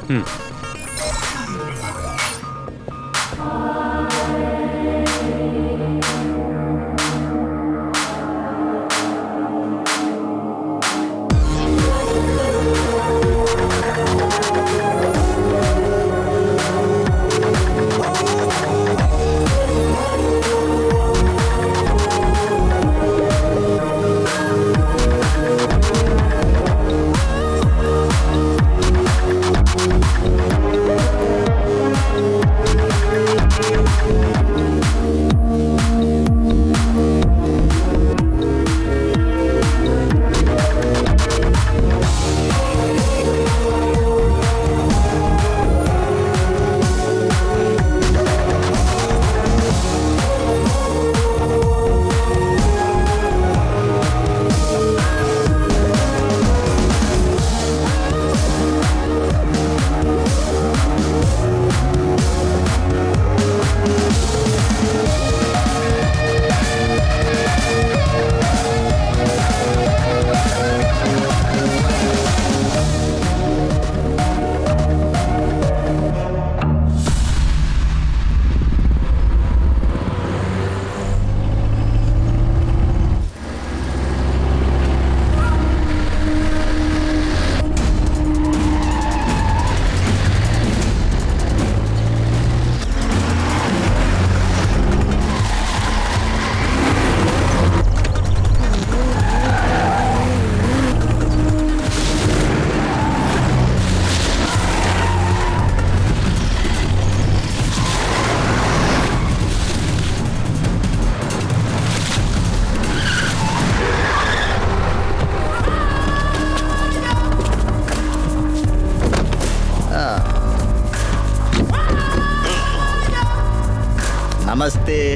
नमस्ते।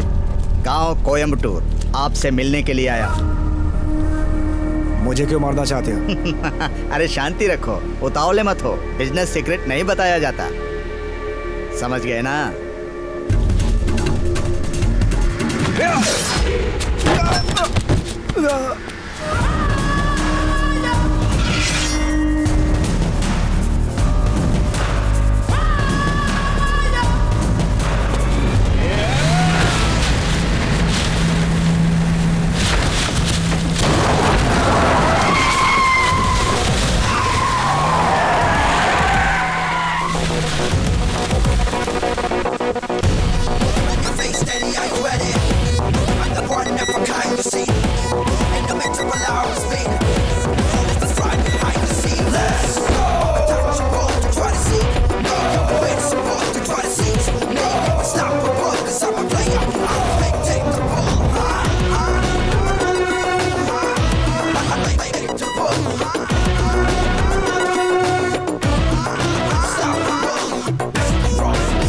गांव कोयम्बटूर आपसे मिलने के लिए आया। मुझे क्यों मारना चाहते हो? अरे शांति रखो, उतावले मत हो। बिजनेस सीक्रेट नहीं बताया जाता, समझ गए ना?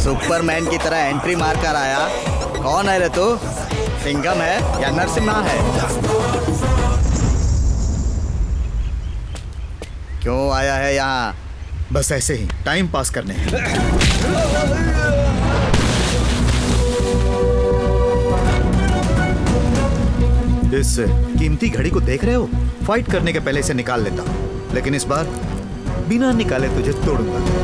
सुपरमैन की तरह एंट्री मारकर आया। कौन है रे तू? सिंघम है या नरसिम्हा है? क्यों आया है यहाँ? बस ऐसे ही टाइम पास करने। इस कीमती घड़ी को देख रहे हो? फाइट करने के पहले इसे निकाल लेता, लेकिन इस बार बिना निकाले तुझे तोड़ूंगा।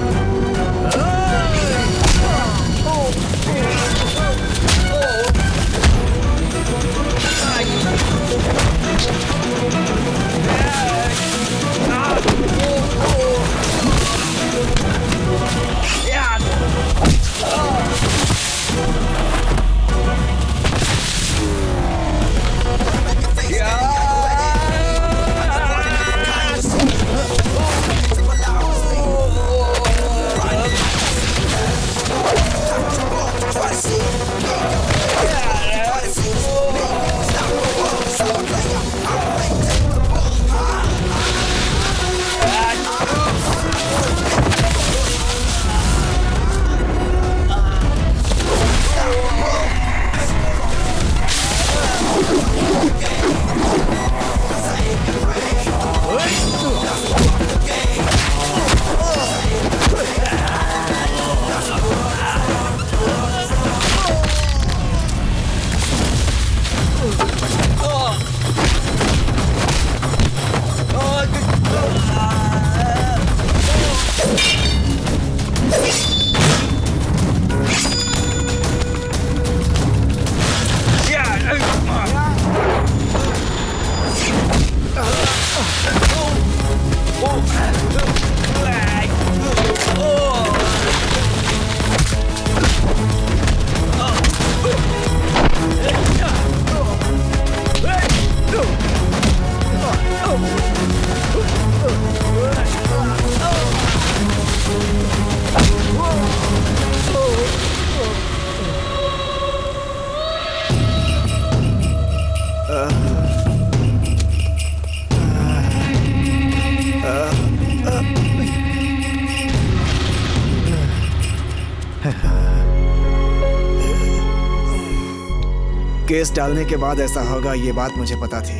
केस डालने के बाद ऐसा होगा, ये बात मुझे पता थी।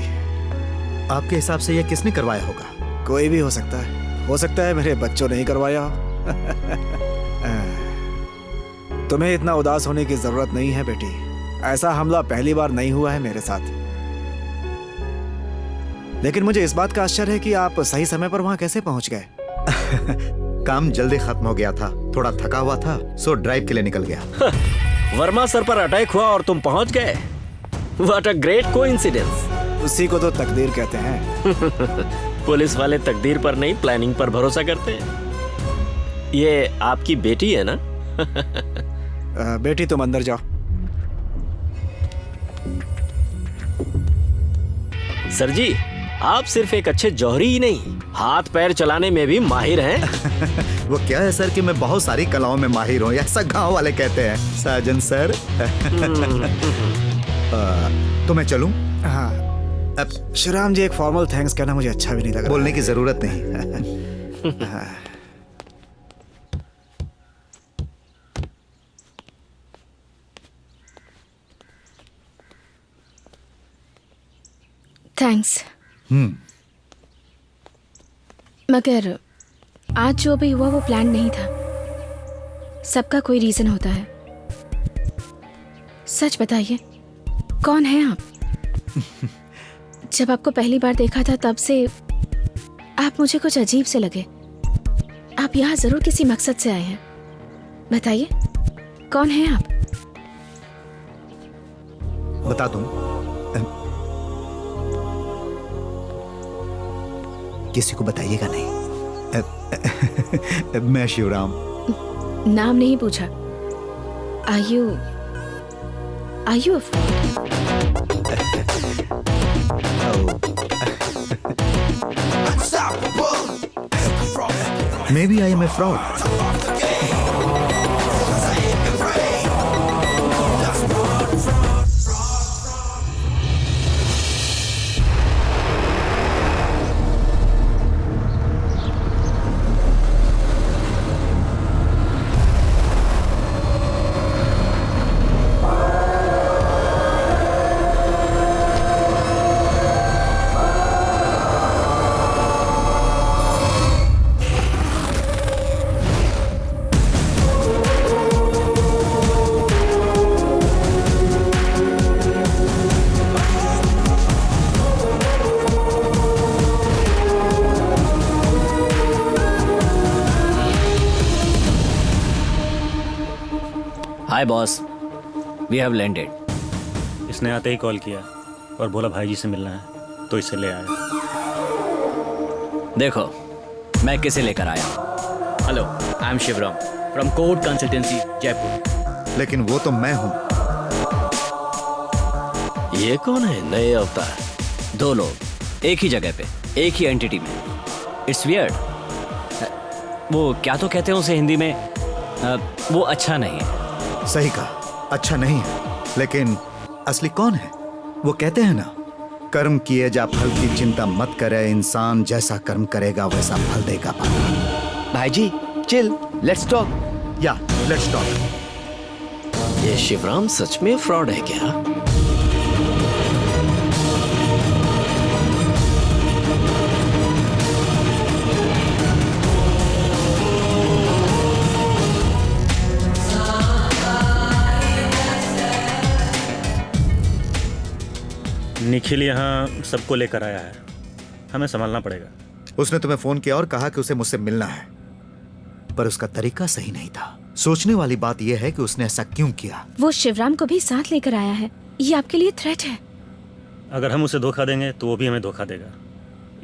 आपके हिसाब से यह किसने करवाया होगा? कोई भी हो सकता है। हो सकता है मेरे बच्चों ने ही करवाया हो। तुम्हें इतना उदास होने की जरूरत नहीं है बेटी। ऐसा हमला पहली बार नहीं हुआ है मेरे साथ। लेकिन मुझे इस बात का आश्चर्य है कि आप सही समय पर वहां कैसे पहुंच गए। काम जल्दी खत्म हो गया था, थोड़ा थका हुआ था, सो ड्राइव के लिए निकल गया। वर्मा सर पर अटैक हुआ और तुम पहुंच गए। What a great coincidence! उसी को तो तकदीर कहते हैं। पुलिस वाले तकदीर पर नहीं, प्लानिंग पर भरोसा करते हैं। ये आपकी बेटी है ना? बेटी तुम अंदर जाओ। सर जी, आप सिर्फ एक अच्छे जौहरी ही नहीं, हाथ पैर चलाने में भी माहिर हैं। वो क्या है सर कि मैं बहुत सारी कलाओं में माहिर हूँ, ऐसा गांव वाले कहते हैं। साजन सर। तो मैं चलूं? हाँ। अब श्रीराम जी, एक फॉर्मल थैंक्स कहना मुझे अच्छा भी नहीं लग रहा। बोलने की जरूरत नहीं। थैंक्स। मगर आज जो भी हुआ वो प्लान नहीं था। सबका कोई रीजन होता है। सच बताइए, कौन है आप? जब आपको पहली बार देखा था तब से आप मुझे कुछ अजीब से लगे। आप यहाँ जरूर किसी मकसद से आए हैं। बताइए, कौन है आप? बता दूं? किसी को बताइएगा नहीं। मैं शिवराम। नाम नहीं पूछा। Are you a Maybe I am a fraud. Hi boss, we have landed. इसने आते ही कॉल किया और बोला भाई जी से मिलना है, तो इसे ले आया। देखो, मैं किसे लेकर आया। Hello, I am Shivram from court consultancy Jaipur. लेकिन वो तो मैं हूं। ये कौन है? नए अवतार। दो लोग एक ही जगह पे, एक ही एंटिटी में। It's weird. वो क्या तो कहते हैं उसे हिंदी में, वो अच्छा नहीं है। सही कहा, अच्छा नहीं है। लेकिन असली कौन है? वो कहते हैं ना, कर्म किए जा फल की चिंता मत करे, इंसान जैसा कर्म करेगा वैसा फल देगा। भाई जी चिल, लेट्स टॉक। या लेट्स टॉक। ये शिवराम सच में फ्रॉड है क्या? निखिल यहाँ सबको लेकर आया है, हमें संभालना पड़ेगा। उसने तुम्हें फोन किया और कहा कि उसे मुझसे मिलना है, पर उसका तरीका सही नहीं था। सोचने वाली बात यह है कि उसने ऐसा क्यों किया। वो शिवराम को भी साथ लेकर आया है। ये आपके लिए थ्रेट है। अगर हम उसे धोखा देंगे तो वो भी हमें धोखा देगा,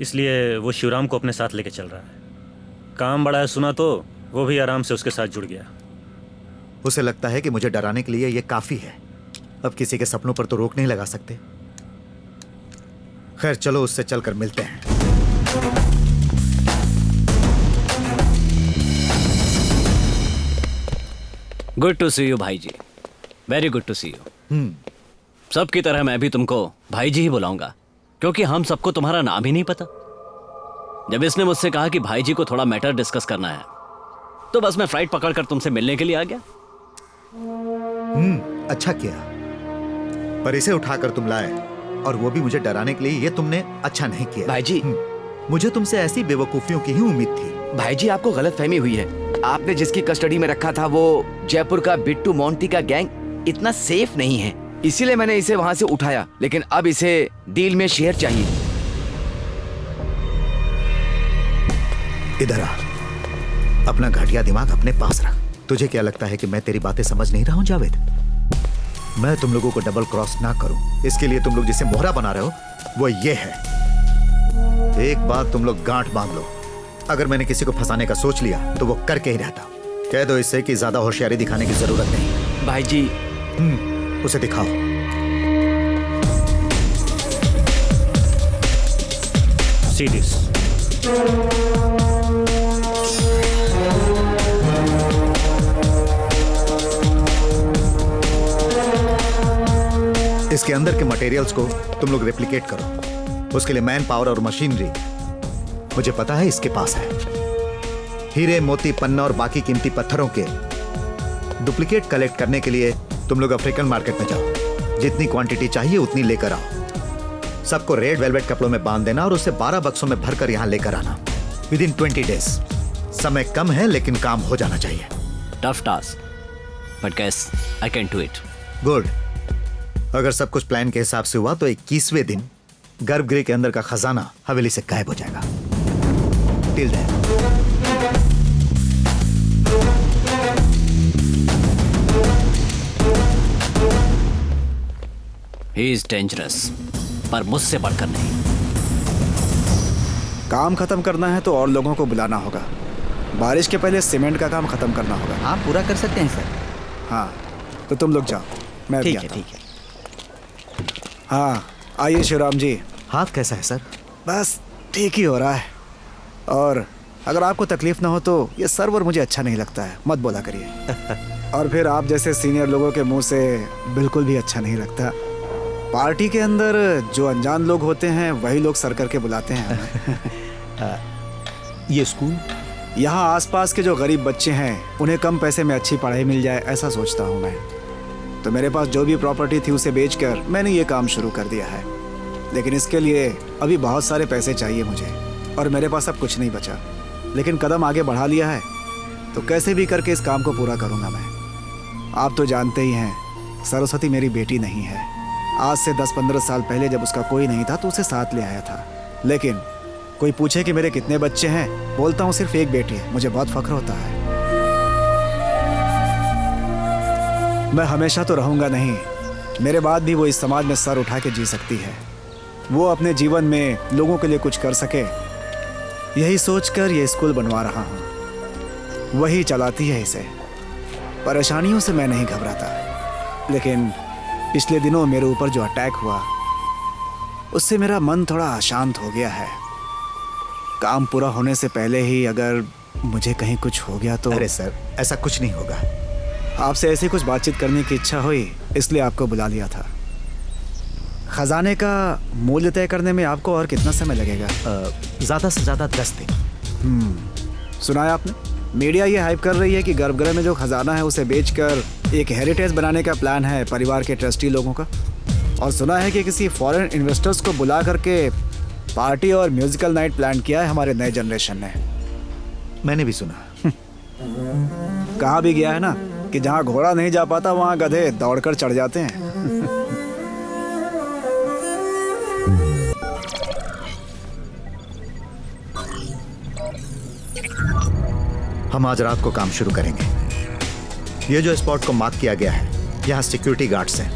इसलिए वो शिवराम को अपने साथ लेके चल रहा है। काम बड़ा है सुना तो वो भी आराम से उसके साथ जुड़ गया। उसे लगता है कि मुझे डराने के लिए यह काफी है। अब किसी के सपनों पर तो रोक नहीं लगा सकते। खैर चलो उससे चलकर मिलते हैं। गुड टू सी यू भाई ji, very good to see you. सबकी तरह मैं भी तुमको भाई जी ही बुलाऊंगा, क्योंकि हम सबको तुम्हारा नाम ही नहीं पता। जब इसने मुझसे कहा कि भाई जी को थोड़ा मैटर डिस्कस करना है, तो बस मैं फ्लाइट पकड़कर तुमसे मिलने के लिए आ गया। अच्छा किया, पर इसे उठाकर तुम लाए, और वो भी मुझे डराने के लिए। ये तुमने अच्छा नहीं किया। भाई जी, मुझे तुमसे ऐसी बेवकूफियों की ही उम्मीद थी। भाई जी आपको गलतफहमी हुई है। आपने जिसकी कस्टडी में रखा था वो जयपुर का बिट्टू मोंटी का गैंग इतना सेफ नहीं है, इसीलिए मैंने इसे वहां से उठाया। लेकिन अब इसे डील में शेयर चाहिए। इधर आ, अपना घटिया दिमाग अपने पास रख। तुझे क्या लगता है कि मैं तेरी बातें समझ नहीं रहा हूं जावेद? मैं तुम लोगों को डबल क्रॉस ना करूं, इसके लिए तुम लोग जिसे मोहरा बना रहे हो वो ये है। एक बात तुम लोग गांठ बांध लो, अगर मैंने किसी को फंसाने का सोच लिया तो वो करके ही रहता। कह दो इससे कि ज्यादा होशियारी दिखाने की जरूरत नहीं। भाई जी उसे दिखाओ। See this. इसके अंदर के मटेरियल्स को तुम लोग रेप्लिकेट करो। उसके लिए मैन पावर और मशीनरी मुझे पता है इसके पास है। हीरे, मोती, पन्ना और बाकी कीमती पत्थरों के डुप्लीकेट कलेक्ट करने के लिए तुम लोग अफ्रीकन मार्केट में जाओ। जितनी क्वांटिटी चाहिए उतनी लेकर आओ। सबको रेड वेलवेट कपड़ों में बांध देना और उसे 12 बक्सों में भरकर यहाँ लेकर आना विदिन 20 डेज। समय कम है लेकिन काम हो जाना चाहिए। Tough task but guess I can do it. Good. अगर सब कुछ प्लान के हिसाब से हुआ तो 21वें दिन गर्भगृह के अंदर का खजाना हवेली से गायब हो जाएगा। Till then he is dangerous, पर मुझसे बढ़कर नहीं। काम खत्म करना है तो और लोगों को बुलाना होगा। बारिश के पहले सीमेंट का काम खत्म करना होगा। हाँ, पूरा कर सकते हैं सर। हाँ, तो तुम लोग जाओ, मैं भी ठीक है, आता हूँ। ठीक है। हाँ, आइए शिवराम जी। हाथ कैसा है सर? बस ठीक ही हो रहा है। और अगर आपको तकलीफ ना हो तो ये सर्वर मुझे अच्छा नहीं लगता है, मत बोला करिए। और फिर आप जैसे सीनियर लोगों के मुंह से बिल्कुल भी अच्छा नहीं लगता। पार्टी के अंदर जो अनजान लोग होते हैं वही लोग सर करके बुलाते हैं। ये स्कूल? यहाँ आसपास के जो गरीब बच्चे हैं उन्हें कम पैसे में अच्छी पढ़ाई मिल जाए, ऐसा सोचता हूँ मैं। तो मेरे पास जो भी प्रॉपर्टी थी उसे बेचकर मैंने ये काम शुरू कर दिया है। लेकिन इसके लिए अभी बहुत सारे पैसे चाहिए मुझे, और मेरे पास अब कुछ नहीं बचा। लेकिन कदम आगे बढ़ा लिया है तो कैसे भी करके इस काम को पूरा करूँगा मैं। आप तो जानते ही हैं, सरस्वती मेरी बेटी नहीं है। आज से 10-15 साल पहले जब उसका कोई नहीं था तो उसे साथ ले आया था। लेकिन कोई पूछे कि मेरे कितने बच्चे हैं, बोलता हूँ सिर्फ एक बेटी है। मुझे बहुत फख्र होता है। मैं हमेशा तो रहूँगा नहीं, मेरे बाद भी वो इस समाज में सर उठा के जी सकती है। वो अपने जीवन में लोगों के लिए कुछ कर सके, यही सोचकर ये स्कूल बनवा रहा हूँ। वही चलाती है इसे। परेशानियों से मैं नहीं घबराता, लेकिन पिछले दिनों मेरे ऊपर जो अटैक हुआ उससे मेरा मन थोड़ा अशांत हो गया है। काम पूरा होने से पहले ही अगर मुझे कहीं कुछ हो गया तो। अरे सर, ऐसा कुछ नहीं होगा। आपसे ऐसी कुछ बातचीत करने की इच्छा हुई, इसलिए आपको बुला लिया था। खजाने का मूल्य तय करने में आपको और कितना समय लगेगा? ज़्यादा से ज़्यादा 10 दिन। सुना है आपने? मीडिया ये हाइप कर रही है कि गर्भगृह में जो खजाना है उसे बेचकर एक हेरिटेज बनाने का प्लान है परिवार के ट्रस्टी लोगों का। और सुना है कि किसी फॉरेन इन्वेस्टर्स को बुला करके पार्टी और म्यूजिकल नाइट प्लान किया है हमारे नए जनरेशन ने। मैंने भी सुना। कहा भी गया है ना कि जहाँ घोड़ा नहीं जा पाता वहाँ गधे दौड़कर चढ़ जाते हैं। हम आज रात को काम शुरू करेंगे। ये जो स्पॉट को मार्क किया गया है, यहाँ सिक्योरिटी गार्ड्स हैं,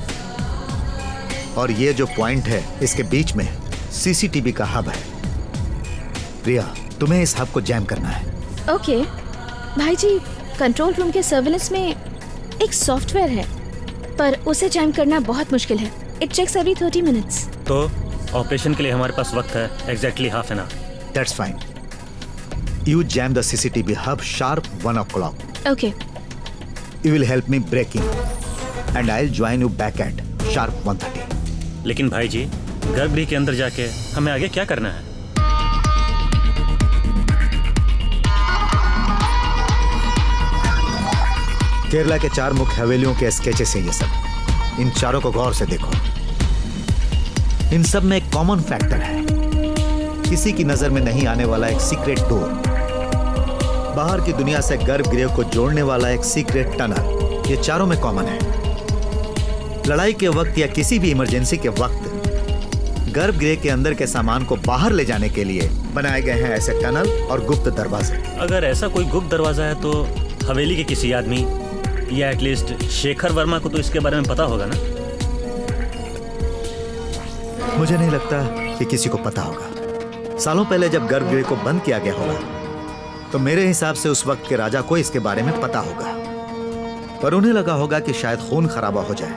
और ये जो पॉइंट है इसके बीच में सीसीटीवी का हब है। रिया, तुम्हें इस हब को जैम करना है। ओके भाई जी, कंट्रोल रूम के सर्विलेंस में एक सॉफ्टवेयर है, पर उसे जैम करना बहुत मुश्किल है। It checks every 30 minutes. तो ऑपरेशन के लिए हमारे पास वक्त है, exactly half an hour. That's fine. You jam the CCTV hub sharp 1 o'clock. Okay. You will help me break in, and I'll join you back at sharp 1:30. लेकिन भाई जी, गर्भगृह के अंदर जाके हमें आगे क्या करना है? केरला के 4 मुख्य हवेलियों के स्केचेस हैं ये सब। इन चारों को गौर से देखो। इन सब में एक कॉमन फैक्टर है, किसी की नजर में नहीं आने वाला एक सीक्रेट डोर, बाहर की दुनिया से गर्भगृह को जोड़ने वाला एक सीक्रेट टनल। ये चारों में कॉमन है। लड़ाई के वक्त या किसी भी इमरजेंसी के वक्त गर्भगृह के अंदर के सामान को बाहर ले जाने के लिए बनाए गए हैं ऐसे टनल और गुप्त दरवाजे। अगर ऐसा कोई गुप्त दरवाजा है तो हवेली के किसी आदमी या एटलीस्ट शेखर वर्मा को तो इसके बारे में पता होगा ना? मुझे नहीं लगता कि किसी को पता होगा। सालों पहले जब गर्भगृह को बंद किया गया होगा तो मेरे हिसाब से उस वक्त के राजा को इसके बारे में पता होगा, पर उन्हें लगा होगा कि शायद खून खराबा हो जाए,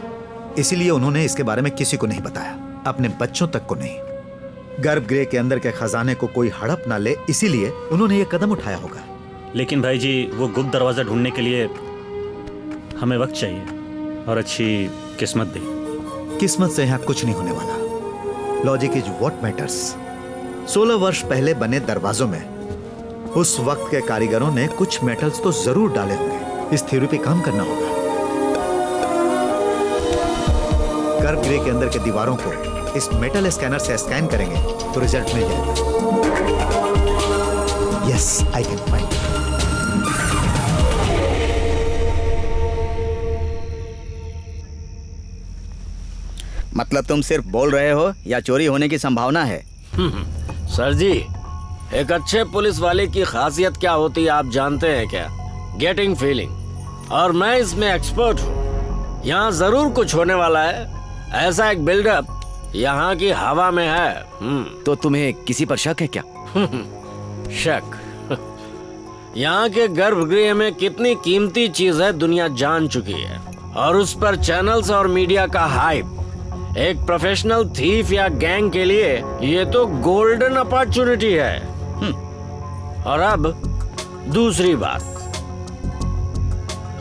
इसीलिए उन्होंने इसके बारे में किसी को नहीं बताया, अपने बच्चों तक को नहीं। गर्भगृह के अंदर के खजाने को कोई हड़प ना ले, इसीलिए उन्होंने ये कदम उठाया होगा। लेकिन भाई जी, वो गुप्त दरवाजा ढूंढने के लिए हमें वक्त चाहिए और अच्छी किस्मत भी। किस्मत से यहाँ कुछ नहीं होने वाला। Logic is what matters. 16 वर्ष पहले बने दरवाजों में उस वक्त के कारीगरों ने कुछ मेटल्स तो जरूर डाले होंगे। इस थ्योरी पे काम करना होगा। गर्भगृह के अंदर के दीवारों को इस मेटल स्कैनर से स्कैन करेंगे तो रिजल्ट मिल जाएगा। Yes, I can find. मतलब तुम सिर्फ बोल रहे हो या चोरी होने की संभावना है? सर जी, एक अच्छे पुलिस वाले की खासियत क्या होती है आप जानते हैं क्या? Getting feeling. और मैं इसमें एक्सपर्ट हूँ। यहाँ जरूर कुछ होने वाला है। ऐसा एक बिल्डअप यहाँ की हवा में है। तो तुम्हें किसी पर शक है क्या? शक? यहाँ के गर्भगृह में कितनी कीमती चीज है दुनिया जान चुकी है, और उस पर चैनल्स और मीडिया का हाइप। एक प्रोफेशनल थीफ या गैंग के लिए ये तो गोल्डन अपॉर्चुनिटी है। और अब दूसरी बात,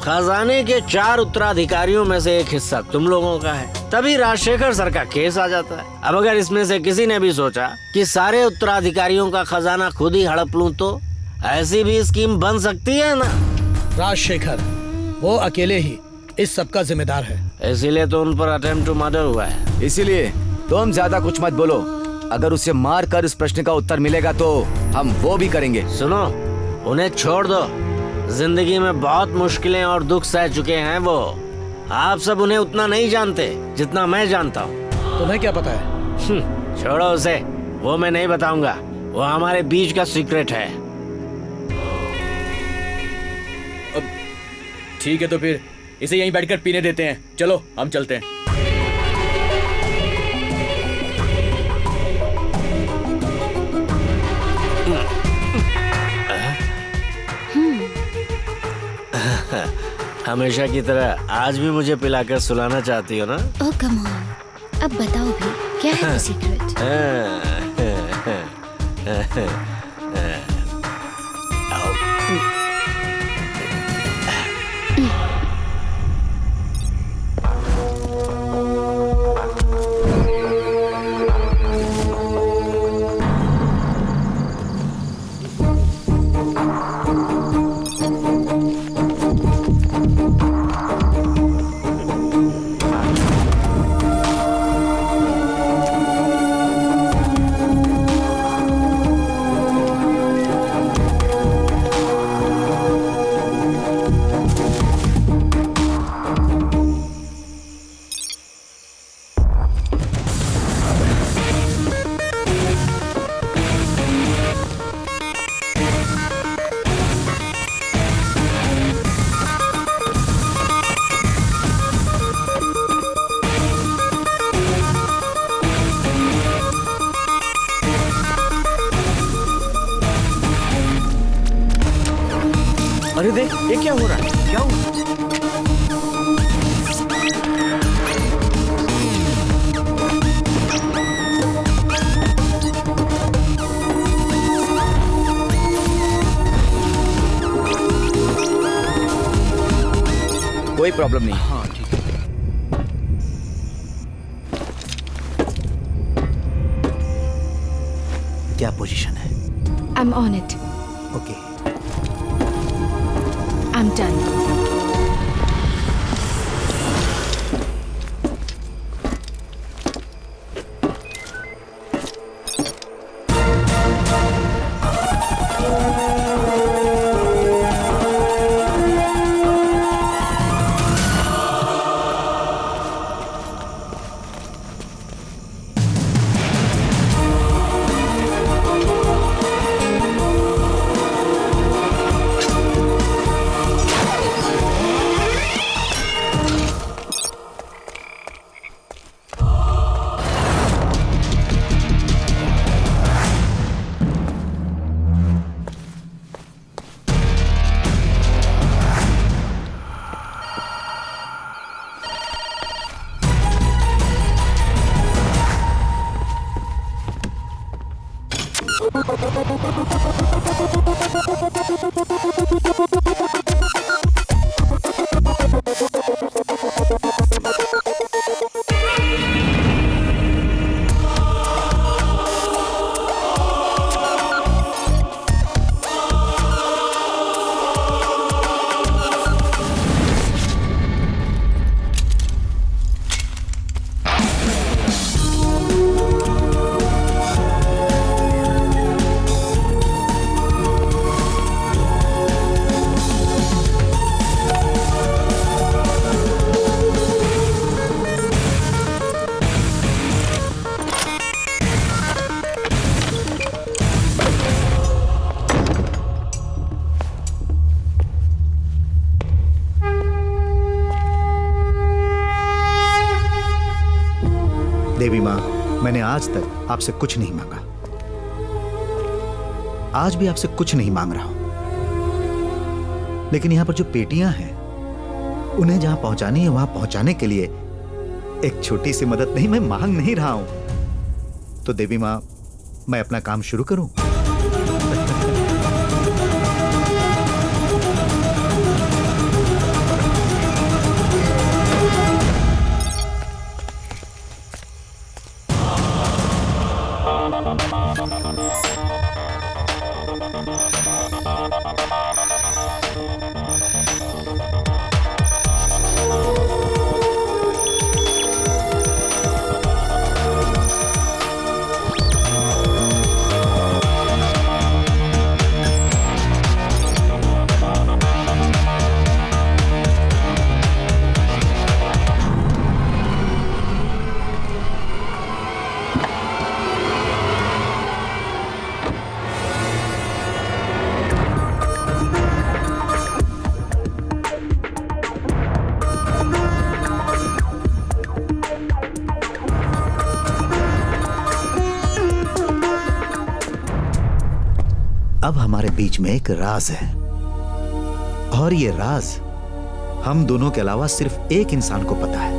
खजाने के 4 उत्तराधिकारियों में से एक हिस्सा तुम लोगों का है, तभी राजशेखर सर का केस आ जाता है। अब अगर इसमें से किसी ने भी सोचा कि सारे उत्तराधिकारियों का खजाना खुद ही हड़प लूं, तो ऐसी भी स्कीम बन सकती है ना? राजशेखर वो अकेले ही इस सब का जिम्मेदार है, इसीलिए तो उन पर अटेम्प्ट टू मर्डर हुआ है। इसीलिए तुम ज्यादा कुछ मत बोलो। अगर उसे मार कर इस प्रश्न का उत्तर मिलेगा तो हम वो भी करेंगे। सुनो, उन्हें छोड़ दो। जिंदगी में बहुत मुश्किलें और दुख सह चुके हैं वो। आप सब उन्हें उतना नहीं जानते जितना मैं जानता हूँ। तुम्हें क्या पता है? छोड़ो उसे, वो मैं नहीं बताऊंगा। वो हमारे बीच का सीक्रेट है। ठीक है, तो फिर इसे यहीं बैठकर पीने देते हैं। चलो हम चलते हैं। हमेशा की तरह आज भी मुझे पिलाकर सुलाना चाहती हो ना? ओह कम ऑन, अब बताओ भी क्या है वो सीक्रेट? अरे देख, ये क्या हो रहा है? क्या हुआ? कोई प्रॉब्लम नहीं। हाँ ठीक है। क्या पोजीशन है? I'm on it. Okay. I'm done. देवी माँ, मैंने आज तक आपसे कुछ नहीं मांगा, आज भी आपसे कुछ नहीं मांग रहा हूं, लेकिन यहां पर जो पेटियां हैं उन्हें जहां पहुंचानी है वहां पहुंचाने के लिए एक छोटी सी मदद नहीं, मैं मांग नहीं रहा हूं। तो देवी माँ, मैं अपना काम शुरू करूं? अब हमारे बीच में एक राज है, और ये राज हम दोनों के अलावा सिर्फ एक इंसान को पता है।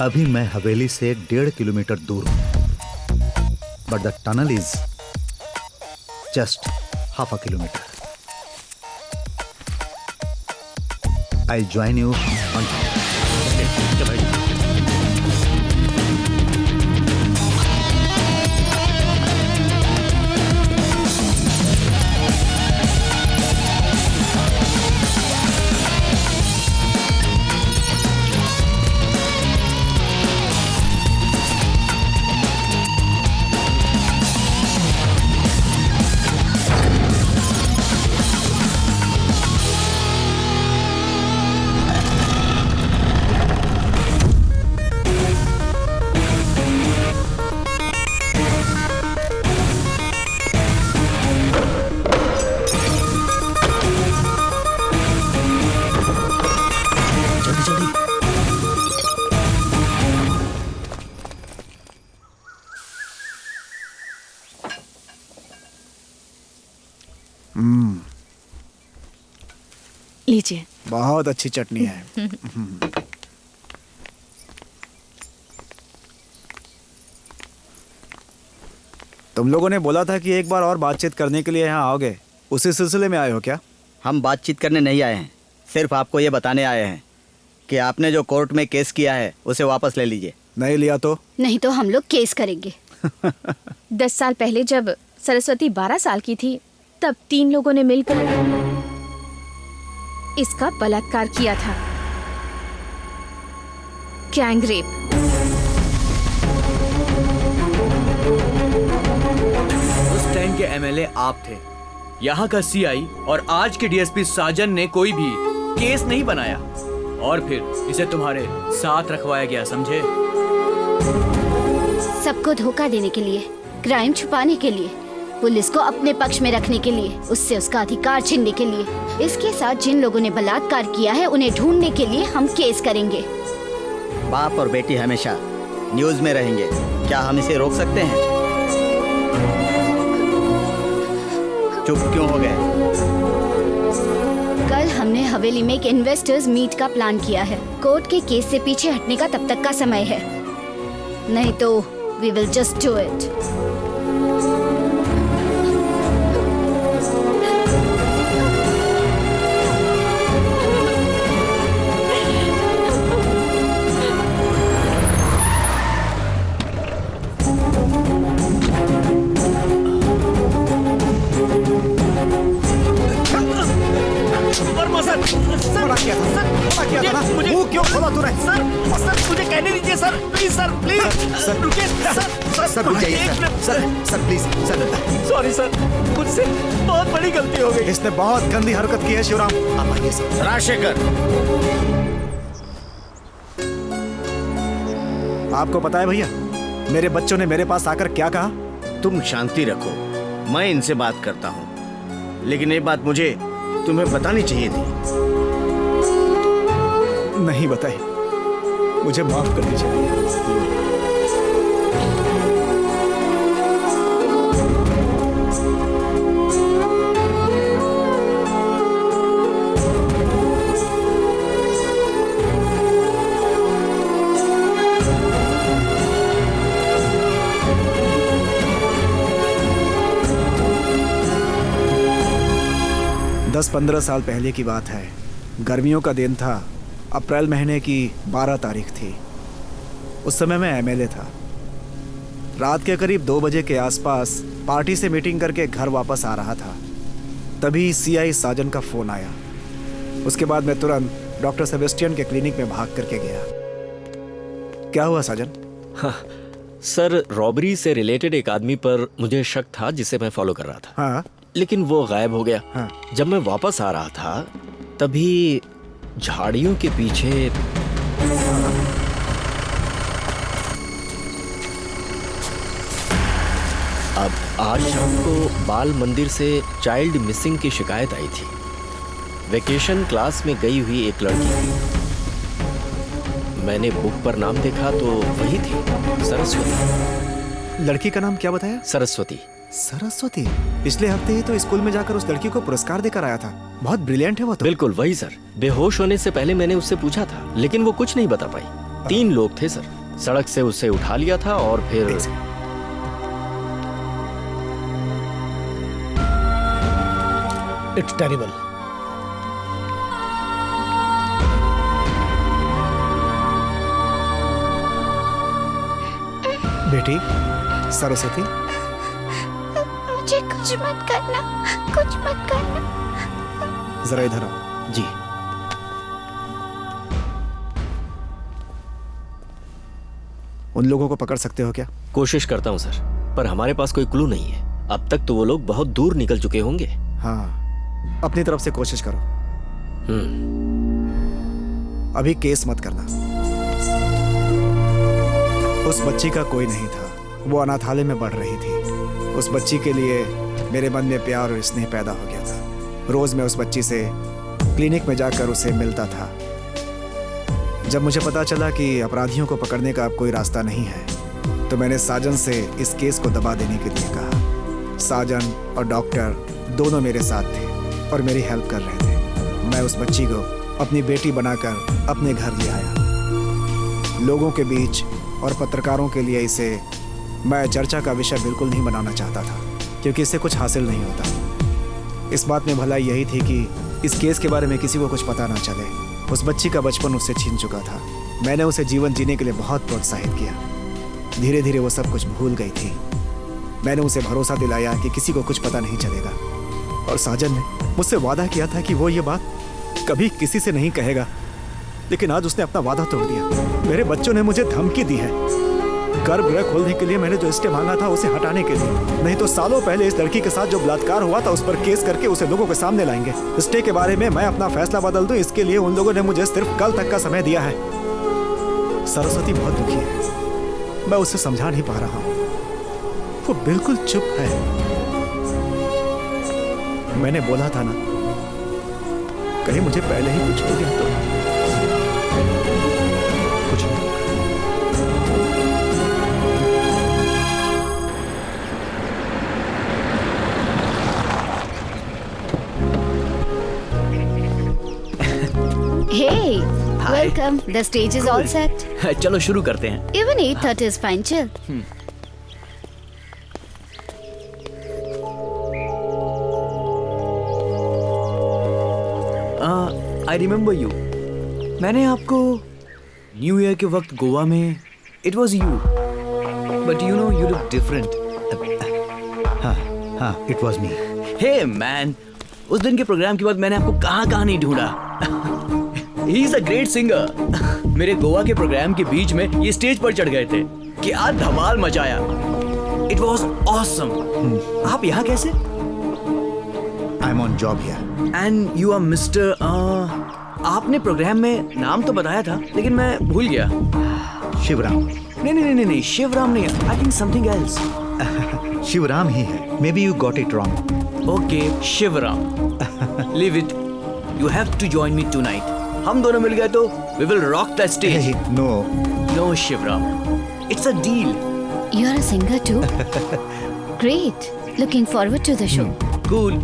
अभी मैं हवेली से 1.5 किलोमीटर दूर हूं, but the tunnel is just half a kilometer. I'll join you on top. लीजिए। बहुत अच्छी चटनी है। तुम लोगों ने बोला था कि एक बार और बातचीत करने के लिए यहाँ आओगे, उसी सिलसिले में आए हो क्या? हम बातचीत करने नहीं आए हैं, सिर्फ आपको ये बताने आए हैं कि आपने जो कोर्ट में केस किया है उसे वापस ले लीजिए। नहीं लिया तो? नहीं तो हम लोग केस करेंगे। 10 साल पहले जब सरस्वती 12 साल की थी, तब 3 लोगों ने मिलकर इसका बलात्कार किया था। Gang rape. उस टाइम के एमएलए आप थे, यहाँ का सीआई और आज के डीएसपी साजन ने कोई भी केस नहीं बनाया और फिर इसे तुम्हारे साथ रखवाया गया, समझे? सबको धोखा देने के लिए, क्राइम छुपाने के लिए, पुलिस को अपने पक्ष में रखने के लिए, उससे उसका अधिकार छीनने के लिए। इसके साथ जिन लोगों ने बलात्कार किया है उन्हें ढूंढने के लिए हम केस करेंगे। बाप और बेटी हमेशा न्यूज में रहेंगे, क्या हम इसे रोक सकते हैं? चुप क्यों हो गए? कल हमने हवेली में एक इन्वेस्टर्स मीट का प्लान किया है। कोर्ट के केस से पीछे हटने का तब तक का समय है, नहीं तो we will just do it. क्यों खोला तूने? सर मुझे कहने दीजिए सर, प्लीज सर, प्लीज रुकिए सर रुक जाइए sir please sir. Sorry sir, मुझसे बहुत बड़ी गलती हो गई। इसने बहुत गंदी हरकत की है शिवराम। आप आइए सर। राजशेखर, आपको पता है भैया, मेरे बच्चों ने मेरे पास आकर क्या कहा? तुम शांति रखो, मैं इनसे बात करता हूँ, लेकिन एक बात मुझे तुम्हें बतानी चाहिए थी। नहीं बताई, मुझे माफ कर दीजिए। 10-15 साल पहले की बात है। गर्मियों का दिन था, अप्रैल महीने की 12 तारीख थी। उस समय मैं एमएलए था। रात के करीब 2 बजे के आसपास पार्टी से मीटिंग करके घर वापस आ रहा था, तभी सीआई साजन का फ़ोन आया। उसके बाद मैं तुरंत डॉक्टर सेबेस्टियन के क्लिनिक में भाग करके गया। क्या हुआ साजन? हाँ, सर रॉबरी से रिलेटेड एक आदमी पर मुझे शक था जिसे मैं फॉलो कर रहा था। हाँ। लेकिन वो गायब हो गया। हाँ। जब मैं वापस आ रहा था तभी झाड़ियों के पीछे अब आज शाम को बाल मंदिर से चाइल्ड मिसिंग की शिकायत आई थी। वेकेशन क्लास में गई हुई एक लड़की थी। मैंने बुक पर नाम देखा तो वही थी, सरस्वती। लड़की का नाम क्या बताया? सरस्वती। सरस्वती? पिछले हफ्ते ही तो स्कूल में जाकर उस लड़की को पुरस्कार देकर आया था। बहुत ब्रिलियंट है वो तो। बिल्कुल वही सर। बेहोश होने से पहले मैंने उससे पूछा था, लेकिन वो कुछ नहीं बता पाई। 3 लोग थे सर, सड़क से उसे उठा लिया था और फिर इट्स टेरिबल। बेटी सरस्वती, मुझे कुछ मत करना, कुछ मत करना। जरा इधर आओ। जी। उन लोगों को पकड़ सकते हो क्या? कोशिश करता हूँ सर, पर हमारे पास कोई क्लू नहीं है। अब तक तो वो लोग बहुत दूर निकल चुके होंगे। हाँ, अपनी तरफ से कोशिश करो। अभी केस मत करना। उस बच्ची का कोई नहीं था, वो अनाथालय में बढ़ रही थी। उस बच्ची के लिए मेरे मन में प्यार और स्नेह पैदा हो गया था। रोज मैं उस बच्ची से क्लिनिक में जाकर उसे मिलता था। जब मुझे पता चला कि अपराधियों को पकड़ने का अब कोई रास्ता नहीं है, तो मैंने साजन से इस केस को दबा देने के लिए कहा। साजन और डॉक्टर दोनों मेरे साथ थे और मेरी हेल्प कर रहे थे। मैं उस बच्ची को अपनी बेटी बनाकर अपने घर ले आया। लोगों के बीच और पत्रकारों के लिए इसे मैं चर्चा का विषय बिल्कुल नहीं बनाना चाहता था, क्योंकि इससे कुछ हासिल नहीं होता। इस बात में भलाई यही थी कि इस केस के बारे में किसी को कुछ पता ना चले। उस बच्ची का बचपन उससे छीन चुका था। मैंने उसे जीवन जीने के लिए बहुत प्रोत्साहित किया। धीरे धीरे वो सब कुछ भूल गई थी। मैंने उसे भरोसा दिलाया कि किसी को कुछ पता नहीं चलेगा, और साजन ने मुझसे वादा किया था कि वो ये बात कभी किसी से नहीं कहेगा। लेकिन आज उसने अपना वादा तोड़ दिया। मेरे बच्चों ने मुझे धमकी दी है। गर्भगृह खोलने के लिए मैंने जो स्टे मांगा था उसे हटाने के लिए, नहीं तो सालों पहले इस लड़की के साथ जो बलात्कार हुआ था उस पर केस करके उसे लोगों के सामने लाएंगे। स्टे के बारे में मैं अपना फैसला बदल दूं, इसके लिए उन लोगों ने मुझे सिर्फ कल तक का समय दिया है। सरस्वती बहुत दुखी है, मैं उसे समझा नहीं पा रहा हूं। वो बिल्कुल चुप है। मैंने बोला था ना, कहीं मुझे पहले ही कुछ हो गया तो। कुछ नहीं। Hey, welcome. The stage is all set. चलो शुरू करते हैं। Even 8:30 is fine. Chill. I remember you. मैंने आपको न्यू ईयर के वक्त गोवा में It was you. But you know you look different. हाँ, it was me. Hey man, उस दिन के प्रोग्राम के बाद मैंने आपको कहाँ नहीं ढूंढा। He is a great singer. मेरे गोवा के प्रोग्राम के बीच में ये स्टेज पर चढ़ गए थे। क्या धमाल मचाया। It was awesome. आप यहाँ कैसे? I'm on job here. And you are Mr. आपने प्रोग्राम में नाम तो बताया था, लेकिन मैं भूल गया। शिवराम। नहीं, शिवराम नहीं। I think something else. Shivram ही है। Maybe you got it wrong. Okay, Shivram. Leave it. You have to join me tonight. हम दोनों मिल गए तो we will rock the stage. Hey, no. No, Shivram. It's a deal. You are a singer too? Great. Looking forward to the show. Cool.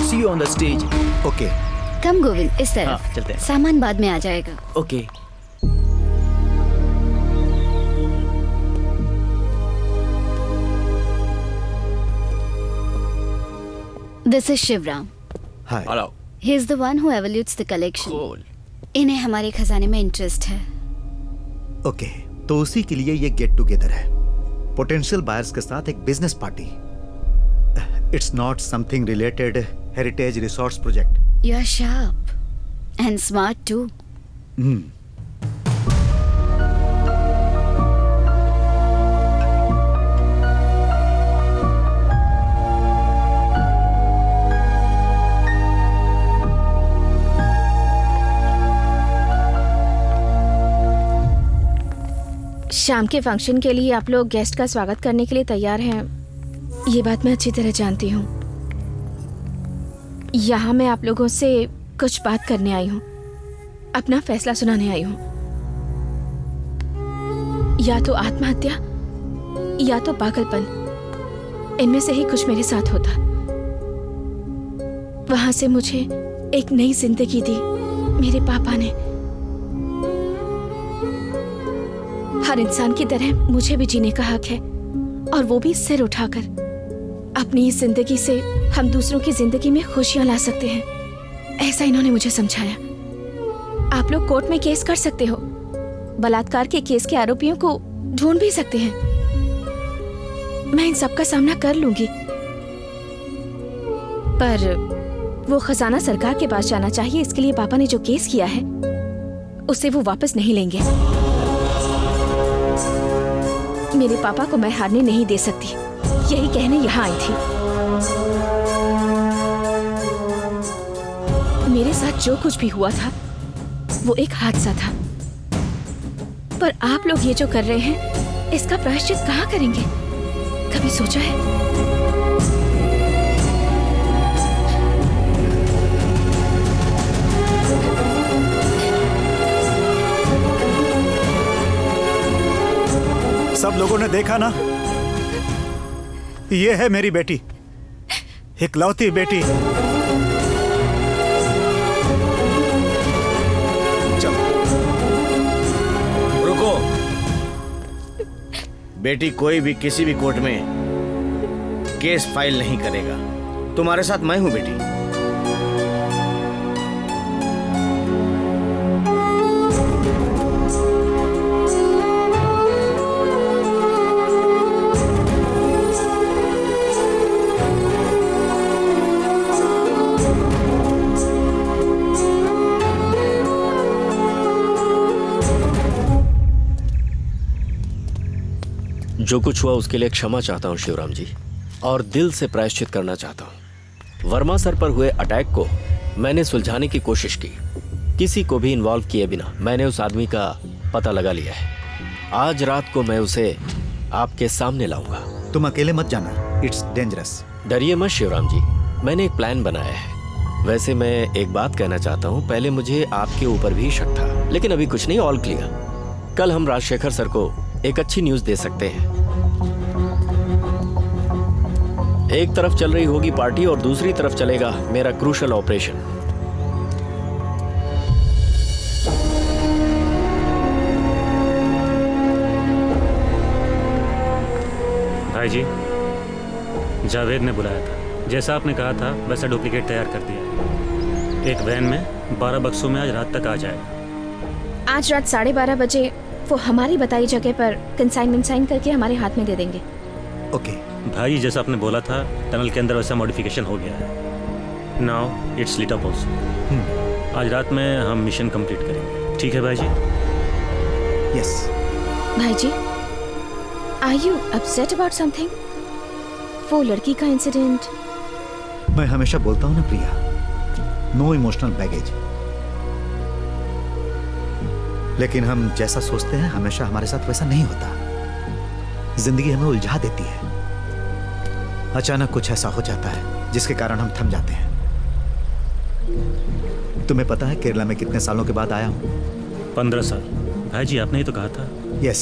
See you on the stage. Okay. Come Govind, इस तरफ। हाँ, चलते हैं। सामान बाद में आ जाएगा। Okay. This is Shivram. Hi. Hello. He is the one who evaluates the collection. Cool. इन्हें हमारे खजाने में इंटरेस्ट है। Okay. तो उसी के लिए ये गेट टुगेदर है। पोटेंशियल बायर्स के साथ एक business party. It's not something related heritage resorts project. You are sharp and smart too. शाम के फंक्शन के लिए आप लोग गेस्ट का स्वागत करने के लिए तैयार हैं, ये बात मैं अच्छी तरह जानती हूँ। यहाँ मैं आप लोगों से कुछ बात करने आई हूँ, अपना फैसला सुनाने आई हूँ। या तो आत्महत्या या तो पागलपन, इनमें से ही कुछ मेरे साथ होता। वहां से मुझे एक नई जिंदगी दी मेरे पापा ने। हर इंसान की तरह मुझे भी जीने का हक है, और वो भी सिर उठाकर। अपनी इस जिंदगी से हम दूसरों की जिंदगी में खुशियां ला सकते हैं, ऐसा इन्होंने मुझे समझाया। आप लोग कोर्ट में केस कर सकते हो, बलात्कार के केस के आरोपियों को ढूंढ भी सकते हैं। मैं इन सब का सामना कर लूंगी, पर वो खजाना सरकार के पास जाना चाहिए। इसके लिए पापा ने जो केस किया है उसे वो वापस नहीं लेंगे। मेरे पापा को मैं हारने नहीं दे सकती, यही कहने यहाँ आई थी। मेरे साथ जो कुछ भी हुआ था वो एक हादसा था, पर आप लोग ये जो कर रहे हैं इसका प्रायश्चित कहाँ करेंगे? कभी सोचा है? सब लोगों ने देखा ना, ये है मेरी बेटी। इकलौती बेटी। चलो रुको। बेटी कोई भी किसी भी कोर्ट में केस फाइल नहीं करेगा। तुम्हारे साथ मैं हूं बेटी। जो कुछ हुआ उसके लिए क्षमा चाहता हूं शिवराम जी, और दिल से प्रायश्चित करना चाहता हूं। वर्मा सर पर हुए अटैक को मैंने सुलझाने की कोशिश की, किसी को भी इन्वॉल्व किए बिना। मैंने उस आदमी का पता लगा लिया है। आज रात को मैं उसे आपके सामने लाऊंगा। तुम अकेले मत जाना, इट्स डेंजरस। डरिए मत शिवराम जी, मैंने एक प्लान बनाया है। वैसे मैं एक बात कहना चाहता हूं, पहले मुझे आपके ऊपर भी शक था, लेकिन अभी कुछ नहीं, ऑल क्लियर। कल हम राजशेखर सर को एक अच्छी न्यूज दे सकते हैं। एक तरफ चल रही होगी पार्टी और दूसरी तरफ चलेगा मेरा क्रूशल ऑपरेशन। भाई जी, जावेद ने बुलाया था। जैसा आपने कहा था वैसा डुप्लीकेट तैयार कर दिया। एक वैन में 12 बक्सों में आज रात तक आ जाएगा। आज रात 12:30 बजे वो हमारी बताई जगह पर कंसाइनमेंट साइन करके हमारे हाथ में दे देंगे। ओके भाई, जैसा आपने बोला था टनल के अंदर वैसा मॉडिफिकेशन हो गया है। Now it's lit up also. आज रात में हम मिशन कंप्लीट करेंगे। ठीक है भाई जी? यस। भाई ji, are you upset about something? वो लड़की का इंसिडेंट। मैं हमेशा बोलता हूं ना प्रिया, नो इमोशनल बैगेज। लेकिन हम जैसा सोचते हैं हमेशा हमारे साथ वैसा नहीं होता। जिंदगी हमें उलझा देती है। अचानक कुछ ऐसा हो जाता है जिसके कारण हम थम जाते हैं। तुम्हें पता है केरला में कितने सालों के बाद आया हूं? 15 साल। भाई जी, आपने ही तो कहा था। यस,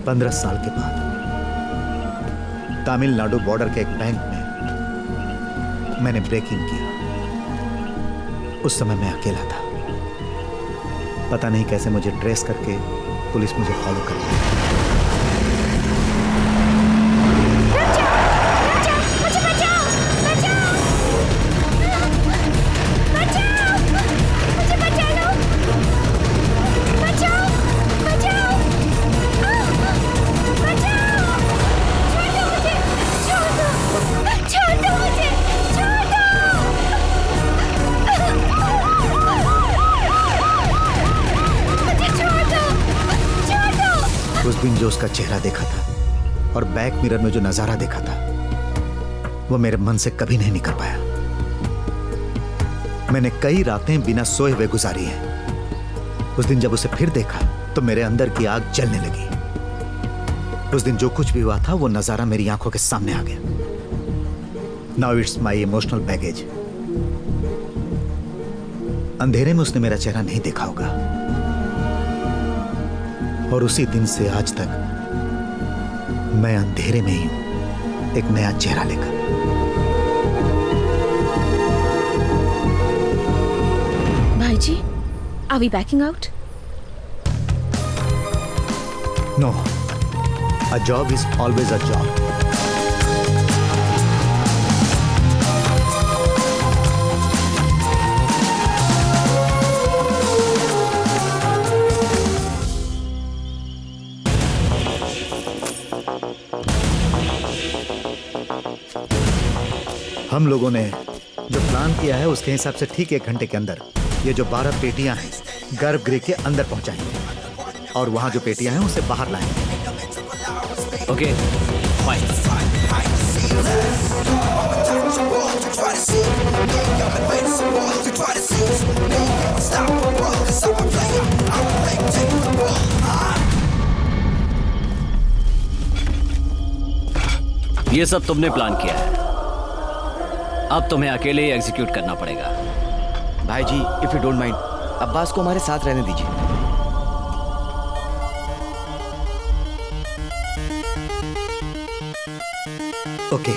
15 साल के बाद तमिलनाडु बॉर्डर के एक बैंक में मैंने ब्रेकिंग किया। उस समय मैं अकेला था। पता नहीं कैसे मुझे ट्रेस करके पुलिस मुझे फॉलो कर रही। उस दिन जो उसका चेहरा देखा था और बैक मिरर में जो नजारा देखा था वो मेरे मन से कभी नहीं निकल पाया। मैंने कई रातें बिना सोए हुए गुजारी हैं। उस दिन जब उसे फिर देखा तो मेरे अंदर की आग जलने लगी। उस दिन जो कुछ भी हुआ था वो नजारा मेरी आंखों के सामने आ गया। Now it's my emotional baggage. अंधेरे में उसने मेरा चेहरा नहीं देखा होगा और उसी दिन से आज तक मैं अंधेरे में ही हूं, एक नया चेहरा लेकर। भाई ji, are we backing out? No, a job is always a job. हम लोगों ने जो प्लान किया है उसके हिसाब से ठीक 1 घंटे के अंदर ये जो 12 पेटियां हैं गर्भगृह के अंदर पहुंचाएंगे और वहां जो पेटियां हैं उसे बाहर लाएंगे। Okay, fine. ये सब तुमने प्लान किया है, अब तुम्हें अकेले ही एग्जीक्यूट करना पड़ेगा। भाई ji, if you don't mind, Abbas को हमारे साथ रहने दीजिए। ओके।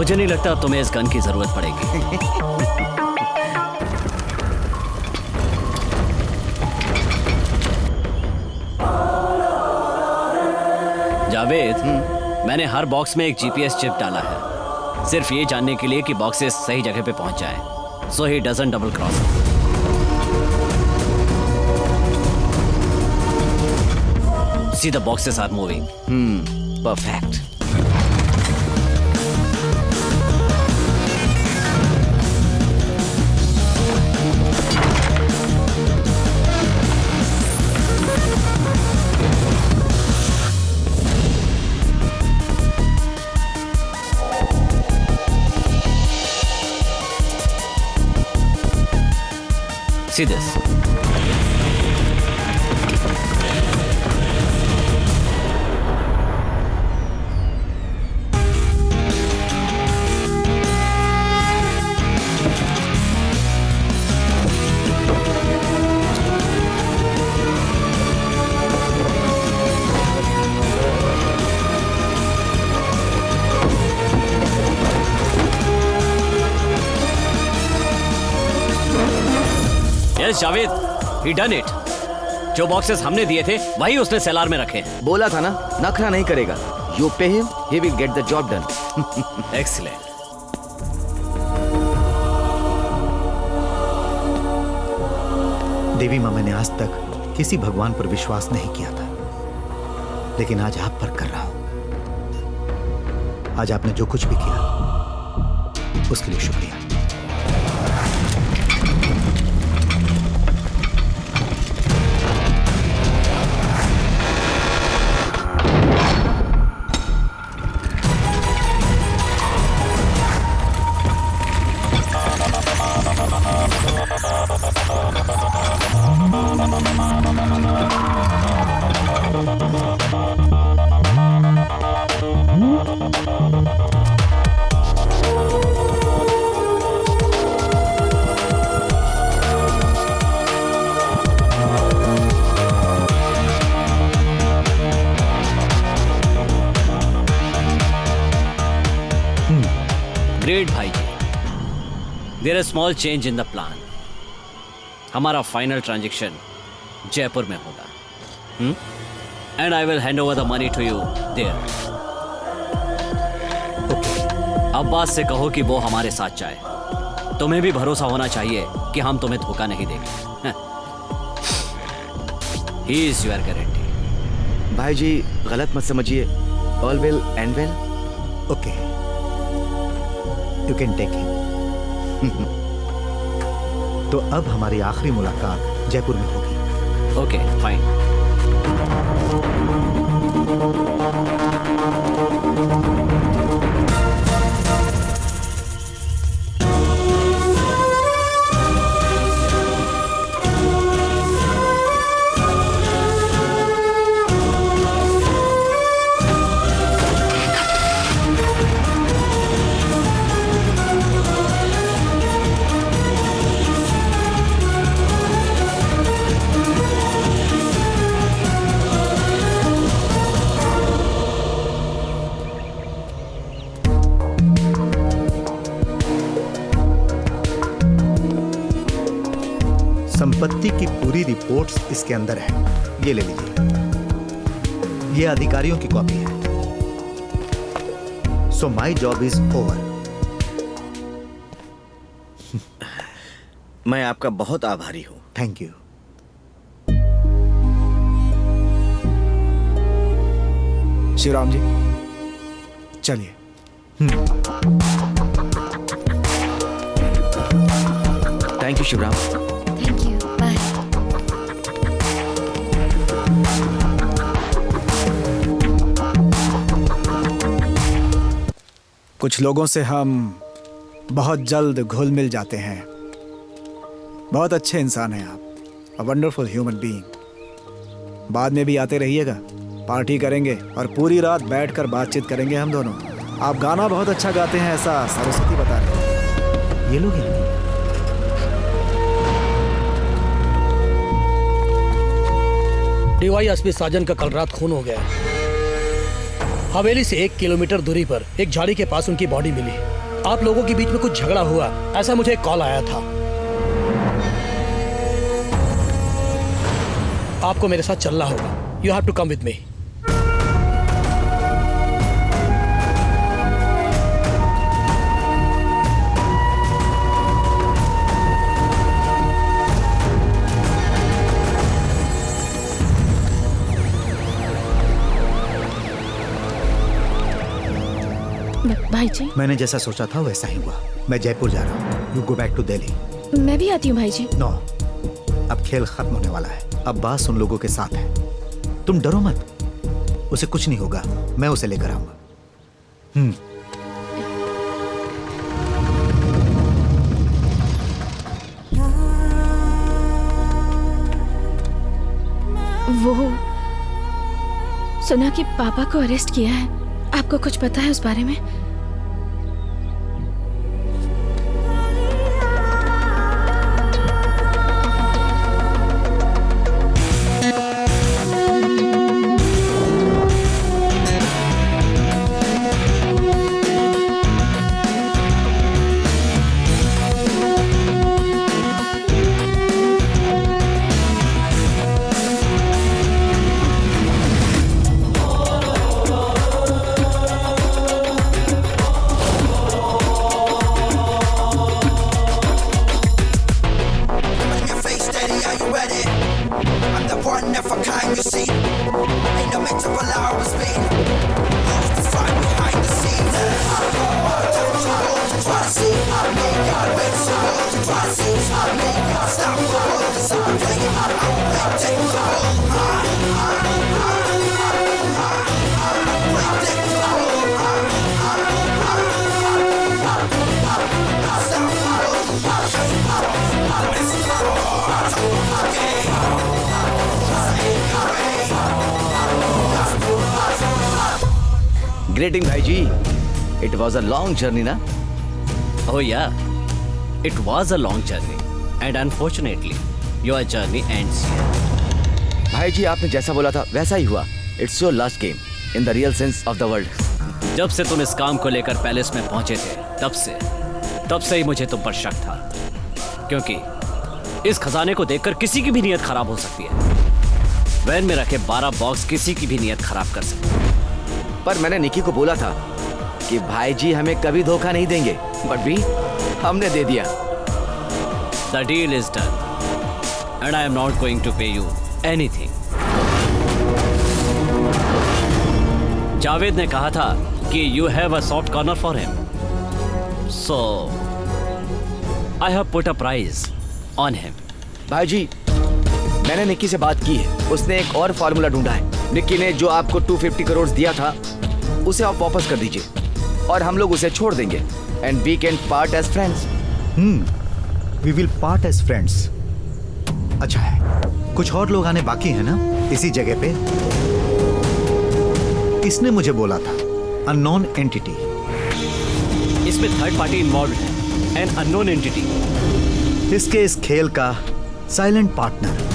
मुझे नहीं लगता तुम्हें इस गन की जरूरत पड़ेगी। जावेद, मैंने हर बॉक्स में एक जीपीएस चिप डाला है, सिर्फ ये जानने के लिए कि बॉक्सेस सही जगह पे पहुंच जाए, so he doesn't double cross. See the boxes are moving. Perfect. See this. Yes, Javed, he done it. जो बॉक्सेस हमने दिए थे वही उसने सेलार में रखे हैं। बोला था ना, नखरा नहीं करेगा। You pay him, he will get the job done. Excellent. देवी माँ, मैंने आज तक किसी भगवान पर विश्वास नहीं किया था, लेकिन आज आप पर कर रहा हूं। आज आपने जो कुछ भी किया उसके लिए शुक्रिया। ग्रेट भाई ji, there is small change in the plan. हमारा फाइनल ट्रांजैक्शन जयपुर में होगा, and I will hand over the money to you there. Abbas से कहो कि वो हमारे साथ जाए। तुम्हें भी भरोसा होना चाहिए कि हम तुम्हें धोखा नहीं देंगे। He is your guarantee. भाई जी गलत मत समझिए, all will end well. Okay, you can take him. तो अब हमारी आखिरी मुलाकात जयपुर में होगी। Okay, fine. संपत्ति की पूरी रिपोर्ट्स इसके अंदर है, ये ले लीजिए। ये अधिकारियों की कॉपी है। सो माई जॉब इज ओवर। मैं आपका बहुत आभारी हूं। Thank you. शिवराम जी चलिए। Thank you Shivram. Thank you, bye. कुछ लोगों से हम बहुत जल्द घुल मिल जाते हैं। बहुत अच्छे इंसान हैं आप, अ वंडरफुल ह्यूमन बीइंग। बाद में भी आते रहिएगा, पार्टी करेंगे और पूरी रात बैठकर बातचीत करेंगे हम दोनों। आप गाना बहुत अच्छा गाते हैं, ऐसा सरस्वती बता रहे हैं। ये लोग हैं। डीवाईएसपी साजन का कल रात खून हो गया। हवेली से 1 किलोमीटर दूरी पर एक झाड़ी के पास उनकी बॉडी मिली। आप लोगों के बीच में कुछ झगड़ा हुआ, ऐसा मुझे एक कॉल आया था। आपको मेरे साथ चलना होगा। You have to come with me. भाई जी, मैंने जैसा सोचा था वैसा ही हुआ। मैं जयपुर जा रहा हूँ। You go back to Delhi. मैं भी आती हूँ भाई जी। नो, अब खेल खत्म होने वाला है। अब बास उन लोगों के साथ है। तुम डरो मत, उसे कुछ नहीं होगा। मैं उसे लेकर आऊंगा। वो सुना कि पापा को अरेस्ट किया है। आपको कुछ पता है उस बारे में? Greeting, भाई जी। It was a long journey, ना? Oh yeah, it was a long journey, and unfortunately, your journey ends here. भाई जी, आपने जैसा बोला था वैसा ही हुआ। It's your last game in the real sense of the word. जब से तुम इस काम को लेकर पैलेस में पहुंचे थे, तब से ही मुझे तुम पर शक था, क्योंकि इस खजाने को देखकर किसी की भी नीयत खराब हो सकती है। वैन में रखे 12 बॉक्स किसी की भी नीयत खराब कर सकते हैं। पर मैंने निकी को बोला था कि भाई जी हमें कभी धोखा नहीं देंगे, बट भी हमने दे दिया। The deal is done, and I am not going to pay you anything. Javed ने कहा था कि you have a soft corner for him, so I have put a price on him. भाई जी, मैंने निक्की से बात की है। उसने एक और फार्मूला ढूंढा है। निक्की ने जो आपको 250 करोड़ दिया था उसे आप वापस कर दीजिए और हम लोग उसे छोड़ देंगे। And we can part as friends. We will part as friends. अच्छा है, कुछ और लोग आने बाकी है ना इसी जगह पे? किसने मुझे बोला था? Unknown entity. इसमें थर्ड पार्टी इन्वॉल्व है, एन अननोन एंटिटी। इसके इस खेल का साइलेंट पार्टनर।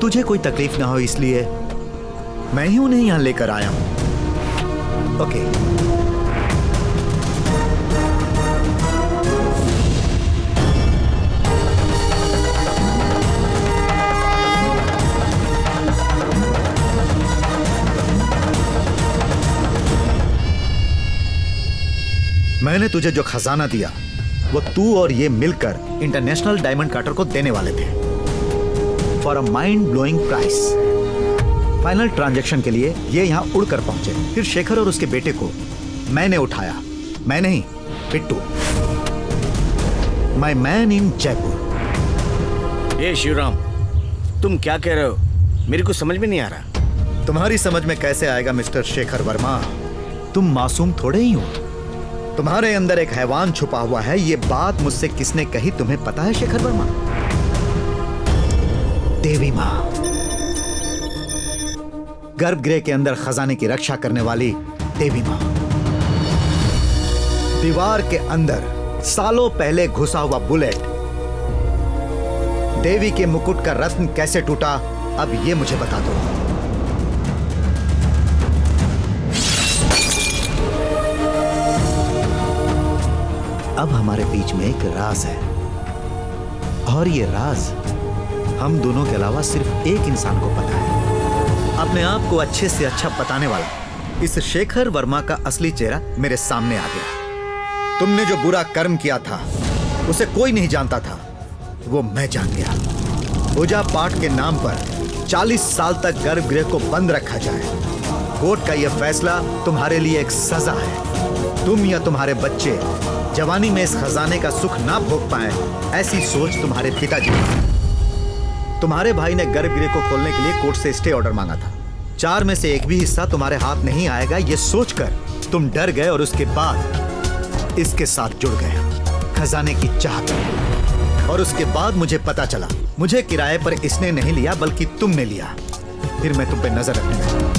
तुझे कोई तकलीफ ना हो इसलिए मैं ही उन्हें यहां लेकर आया हूं। ओके। मैंने तुझे जो खजाना दिया वो तू और ये मिलकर इंटरनेशनल डायमंड कार्टर को देने वाले थे, for a mind blowing price. Final transaction के लिए ये यहाँ उड़कर पहुंचे। फिर शेखर और उसके बेटे को मैंने उठाया। मैं नहीं, पिट्टू, माय मैन इन जयपुर। ये शिवराम, तुम क्या कह रहे हो? मेरे को समझ में नहीं आ रहा। तुम्हारी समझ में कैसे आएगा मिस्टर शेखर वर्मा? तुम मासूम थोड़े ही हो। तुम्हारे अंदर एक हैवान छुपा हुआ है। ये बात मुझसे किसने कही तुम्हें पता है शेखर वर्मा? देवी माँ, गर्भगृह के अंदर खजाने की रक्षा करने वाली देवी माँ। दीवार के अंदर सालों पहले घुसा हुआ बुलेट। देवी के मुकुट का रत्न कैसे टूटा, अब ये मुझे बता दो। अब हमारे बीच में एक राज है, और ये राज हम दोनों के अलावा सिर्फ एक इंसान को पता है। अपने आप को अच्छे से अच्छा बताने वाला इस शेखर वर्मा का असली चेहरा मेरे सामने आ गया। तुमने जो बुरा कर्म किया था उसे कोई नहीं जानता था, वो मैं जान गया। पूजा पाठ के नाम पर 40 साल तक गर्भगृह को बंद रखा जाए। कोर्ट का यह फैसला तुम्हारे लिए एक सजा है। तुम या तुम्हारे बच्चे जवानी में इस खजाने का सुख ना भोग पाए, ऐसी सोच तुम्हारे पिताजी की। तुम्हारे भाई ने गर्भगृह को खोलने के लिए कोर्ट से स्टे ऑर्डर मांगा था। 4 में से एक भी हिस्सा तुम्हारे हाथ नहीं आएगा, यह सोचकर तुम डर गए और उसके बाद इसके साथ जुड़ गए खजाने की चाहत में। और उसके बाद मुझे पता चला, मुझे किराए पर इसने नहीं लिया बल्कि तुमने लिया। फिर मैं तुम पे नजर रखने लगा।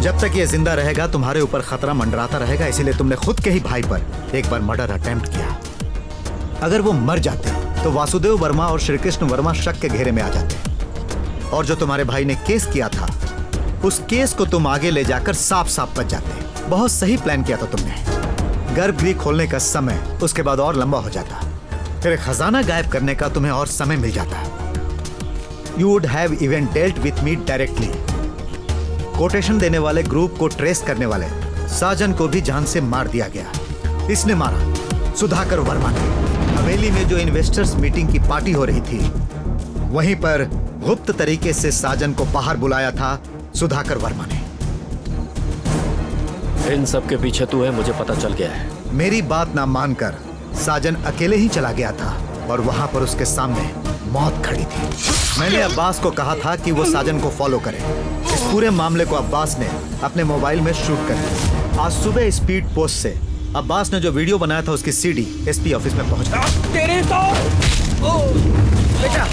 जब तक ये जिंदा रहेगा तुम्हारे ऊपर खतरा मंडराता रहेगा, इसीलिए तुमने खुद के ही भाई पर एक बार मर्डर अटेम्प्ट किया। अगर वो मर जाते तो वासुदेव वर्मा और श्री कृष्ण वर्मा शक के घेरे में आ जाते, और जो तुम्हारे भाई ने केस किया था उस केस को तुम आगे ले जाकर साफ साफ बच जाते। बहुत सही प्लान किया था तुमने। गर्भगृह खोलने का समय उसके बाद और लंबा हो जाता, फिर खजाना गायब करने का तुम्हें और समय मिल जाता। You would have even dealt with me directly. Quotation देने वाले ग्रुप को ट्रेस करने वाले साजन को भी जान से मार दिया गया। इसने मारा सुधाकर वर्मा ने। हवेली में जो इन्वेस्टर्स मीटिंग की पार्टी हो रही थी, वहीं पर गुप्त तरीके से साजन को बाहर बुलाया था सुधाकर वर्मा ने। इन सब के पीछे तू है, मुझे पता चल गया है। मेरी बात ना मानकर साजन अकेले ही चला गया था, और वहां पर उसके सामने मौत खड़ी थी। मैंने अब्बास को कहा था कि वो साजन को फॉलो करे। इस पूरे मामले को अब्बास ने अपने मोबाइल में शूट कर लिया। आज सुबह स्पीड पोस्ट से अब्बास ने जो वीडियो बनाया था उसकी सीडी एसपी ऑफिस में पहुंच गई। तेरे तो बेटा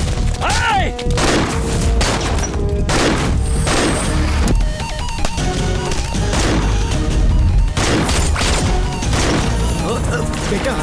बेटा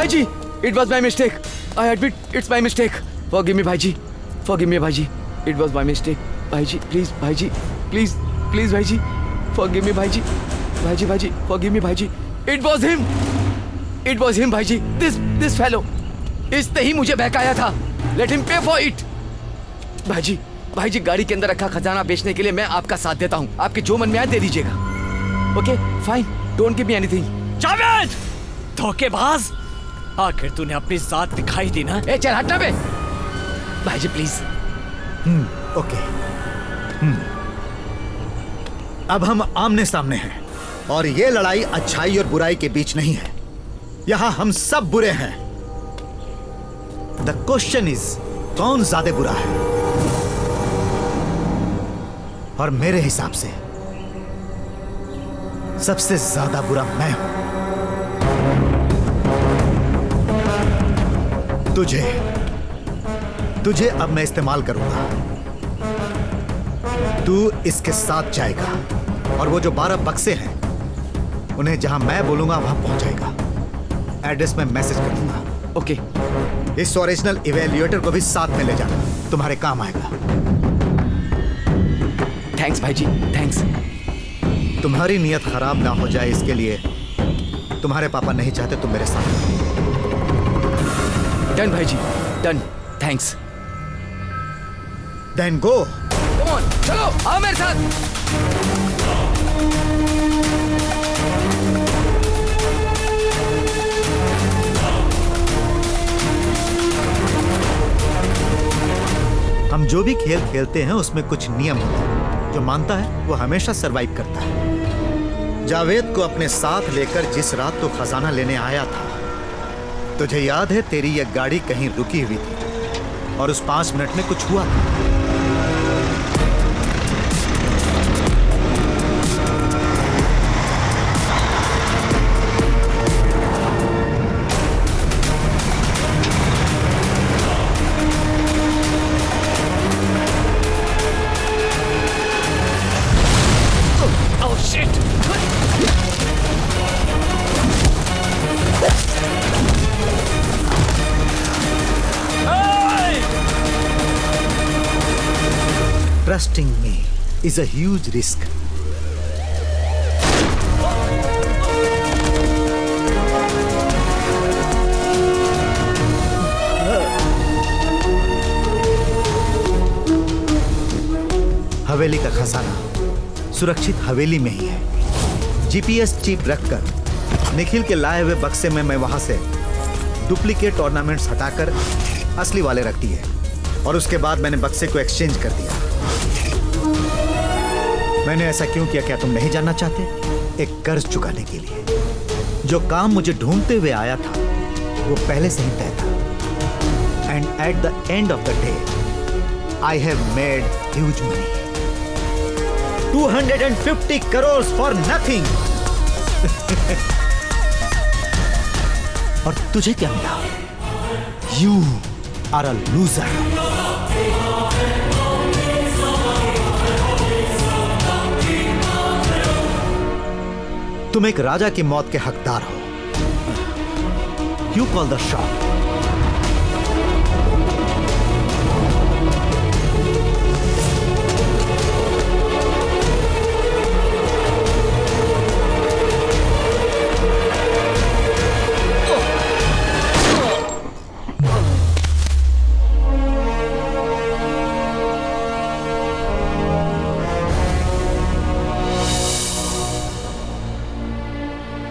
भाईजी, it was my mistake. I admit it's my mistake. Forgive me भाईजी, forgive me भाईजी. It was my mistake. भाईजी, please भाईजी, please, please भाईजी, forgive me भाईजी. भाईजी, भाईजी, forgive me भाईजी. It was him. It was him भाईजी. This fellow. इसने ही मुझे बहकाया था. Let him pay for it. भाईजी, भाईजी, गाड़ी के अंदर रखा खजाना बेचने के लिए मैं आपका साथ देता हूँ. आपके जो मन में आए दे दीजिएगा. Okay, fine. Don't give me anything. Javed, धोखेबाज! आखिर तूने अपनी जात दिखाई दी ना? ए, चल हटना बे. भाईजी प्लीज. ओके. अब हम आमने सामने हैं और ये लड़ाई अच्छाई और बुराई के बीच नहीं है. यहां हम सब बुरे हैं. द क्वेश्चन इज कौन ज्यादा बुरा है? और मेरे हिसाब से सबसे ज्यादा बुरा मैं हूं. तुझे अब मैं इस्तेमाल करूंगा. तू इसके साथ जाएगा और वो जो 12 बक्से हैं उन्हें जहां मैं बोलूंगा वहां पहुंचाएगा. एड्रेस में मैसेज कर दूंगा. ओके. इस ओरिजिनल इवैल्यूएटर को भी साथ में ले जाना, तुम्हारे काम आएगा. थैंक्स भाईजी, थैंक्स. तुम्हारी नीयत खराब ना हो जाए इसके लिए तुम्हारे पापा नहीं चाहते तुम मेरे साथ. डन भाईजी, done. Thanks. Then go. Come on, चलो आओ मेरे साथ. हम जो भी खेल खेलते हैं उसमें कुछ नियम होते हैं. जो मानता है वो हमेशा सरवाइव करता है. जावेद को अपने साथ लेकर जिस रात तो खजाना लेने आया था, तुझे याद है तेरी यह गाड़ी कहीं रुकी हुई थी और उस 5 मिनट में कुछ हुआ था. Trusting me is a huge risk. हवेली का खजाना सुरक्षित हवेली में ही है. जीपीएस चिप रखकर निखिल के लाए हुए बक्से में मैं वहां से डुप्लीकेट ऑर्नामेंट्स हटाकर असली वाले रख दिए और उसके बाद मैंने बक्से को एक्सचेंज कर दिया. मैंने ऐसा क्यों किया क्या तुम नहीं जानना चाहते? एक कर्ज चुकाने के लिए. जो काम मुझे ढूंढते हुए आया था वो पहले से ही तय था. And at the end of the day I have made huge money. 250 crore for nothing. और तुझे क्या मिला? You are a loser. तुम एक राजा की मौत के हकदार हो. You call the shot.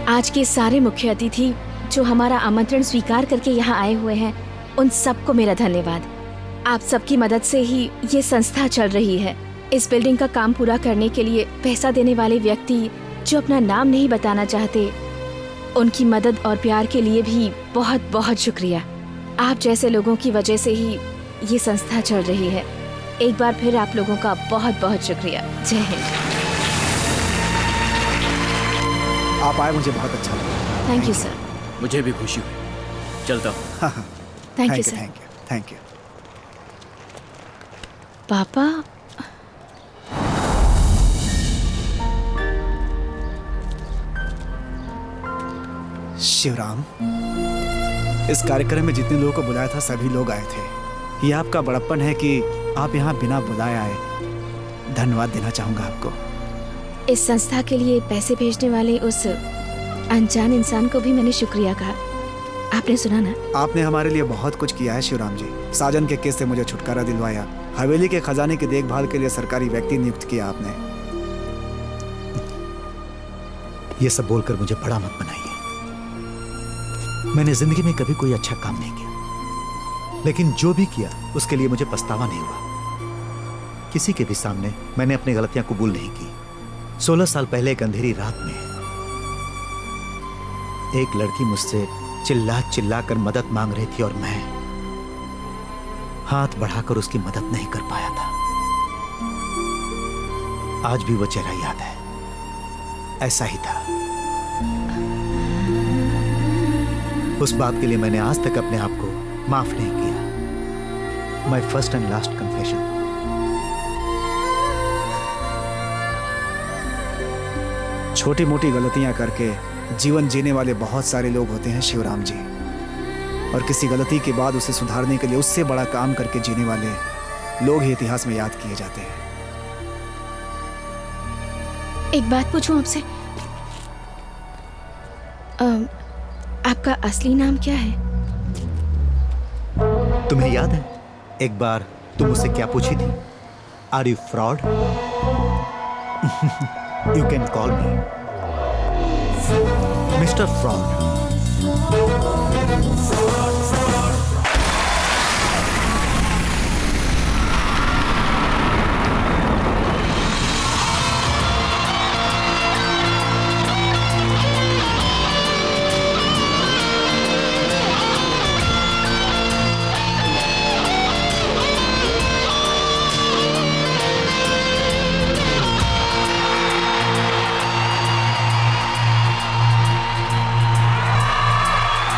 आज के सारे मुख्य अतिथि जो हमारा आमंत्रण स्वीकार करके यहाँ आए हुए हैं, उन सबको मेरा धन्यवाद. आप सबकी मदद से ही ये संस्था चल रही है. इस बिल्डिंग का काम पूरा करने के लिए पैसा देने वाले व्यक्ति जो अपना नाम नहीं बताना चाहते, उनकी मदद और प्यार के लिए भी बहुत बहुत शुक्रिया. आप जैसे लोगों की वजह से ही ये संस्था चल रही है. एक बार फिर आप लोगों का बहुत बहुत शुक्रिया. जय हिंद. आप आए, मुझे बहुत अच्छा लगा. Thank you sir. मुझे भी खुशी हुई. चलता हूँ. Thank you sir. Thank you, thank you. पापा, शिवराम, इस कार्यक्रम में जितने लोगों को बुलाया था सभी लोग आए थे। ये आपका बड़प्पन है कि आप यहाँ बिना बुलाए आए। धन्यवाद देना चाहूँगा आपको। इस संस्था के लिए पैसे भेजने वाले उस अनजान इंसान को भी मैंने शुक्रिया कहा। आपने सुना ना? आपने हमारे लिए बहुत कुछ किया है शिवराम जी। साजन के केस से मुझे छुटकारा दिलवाया, हवेली के खजाने की देखभाल के लिए सरकारी व्यक्ति नियुक्त किया आपने। ये सब बोलकर मुझे बड़ा मत बनाइए। मैंने जिंदगी में कभी कोई अच्छा काम नहीं किया, लेकिन जो भी किया उसके लिए मुझे पछतावा नहीं हुआ। किसी के भी सामने मैंने अपनी गलतियां कबूल नहीं की। 16 साल पहले एक अंधेरी रात में एक लड़की मुझसे चिल्ला चिल्ला कर मदद मांग रही थी और मैं हाथ बढ़ाकर उसकी मदद नहीं कर पाया था। आज भी वो चेहरा याद है, ऐसा ही था। उस बात के लिए मैंने आज तक अपने आप को माफ नहीं किया। My first and last confession. छोटी मोटी गलतियां करके जीवन जीने वाले बहुत सारे लोग होते हैं शिवराम जी, और किसी गलती के बाद उसे सुधारने के लिए उससे बड़ा काम करके जीने वाले लोग ही इतिहास में याद किए जाते हैं। एक बात पूछूं आपसे, आपका असली नाम क्या है? तुम्हें याद है एक बार तुम मुझसे क्या पूछी थी? Are you fraud? You can call me mister fraud.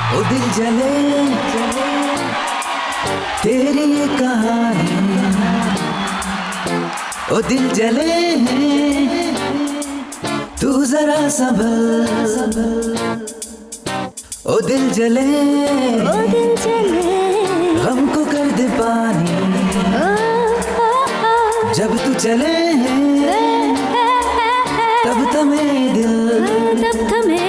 ओ दिल जले तेरी ये कहानी, ओ दिल जले तू जरा संभल, ओ दिल जले गम को कर दे पानी, जब तू चले तब थमे दिल, तब थमे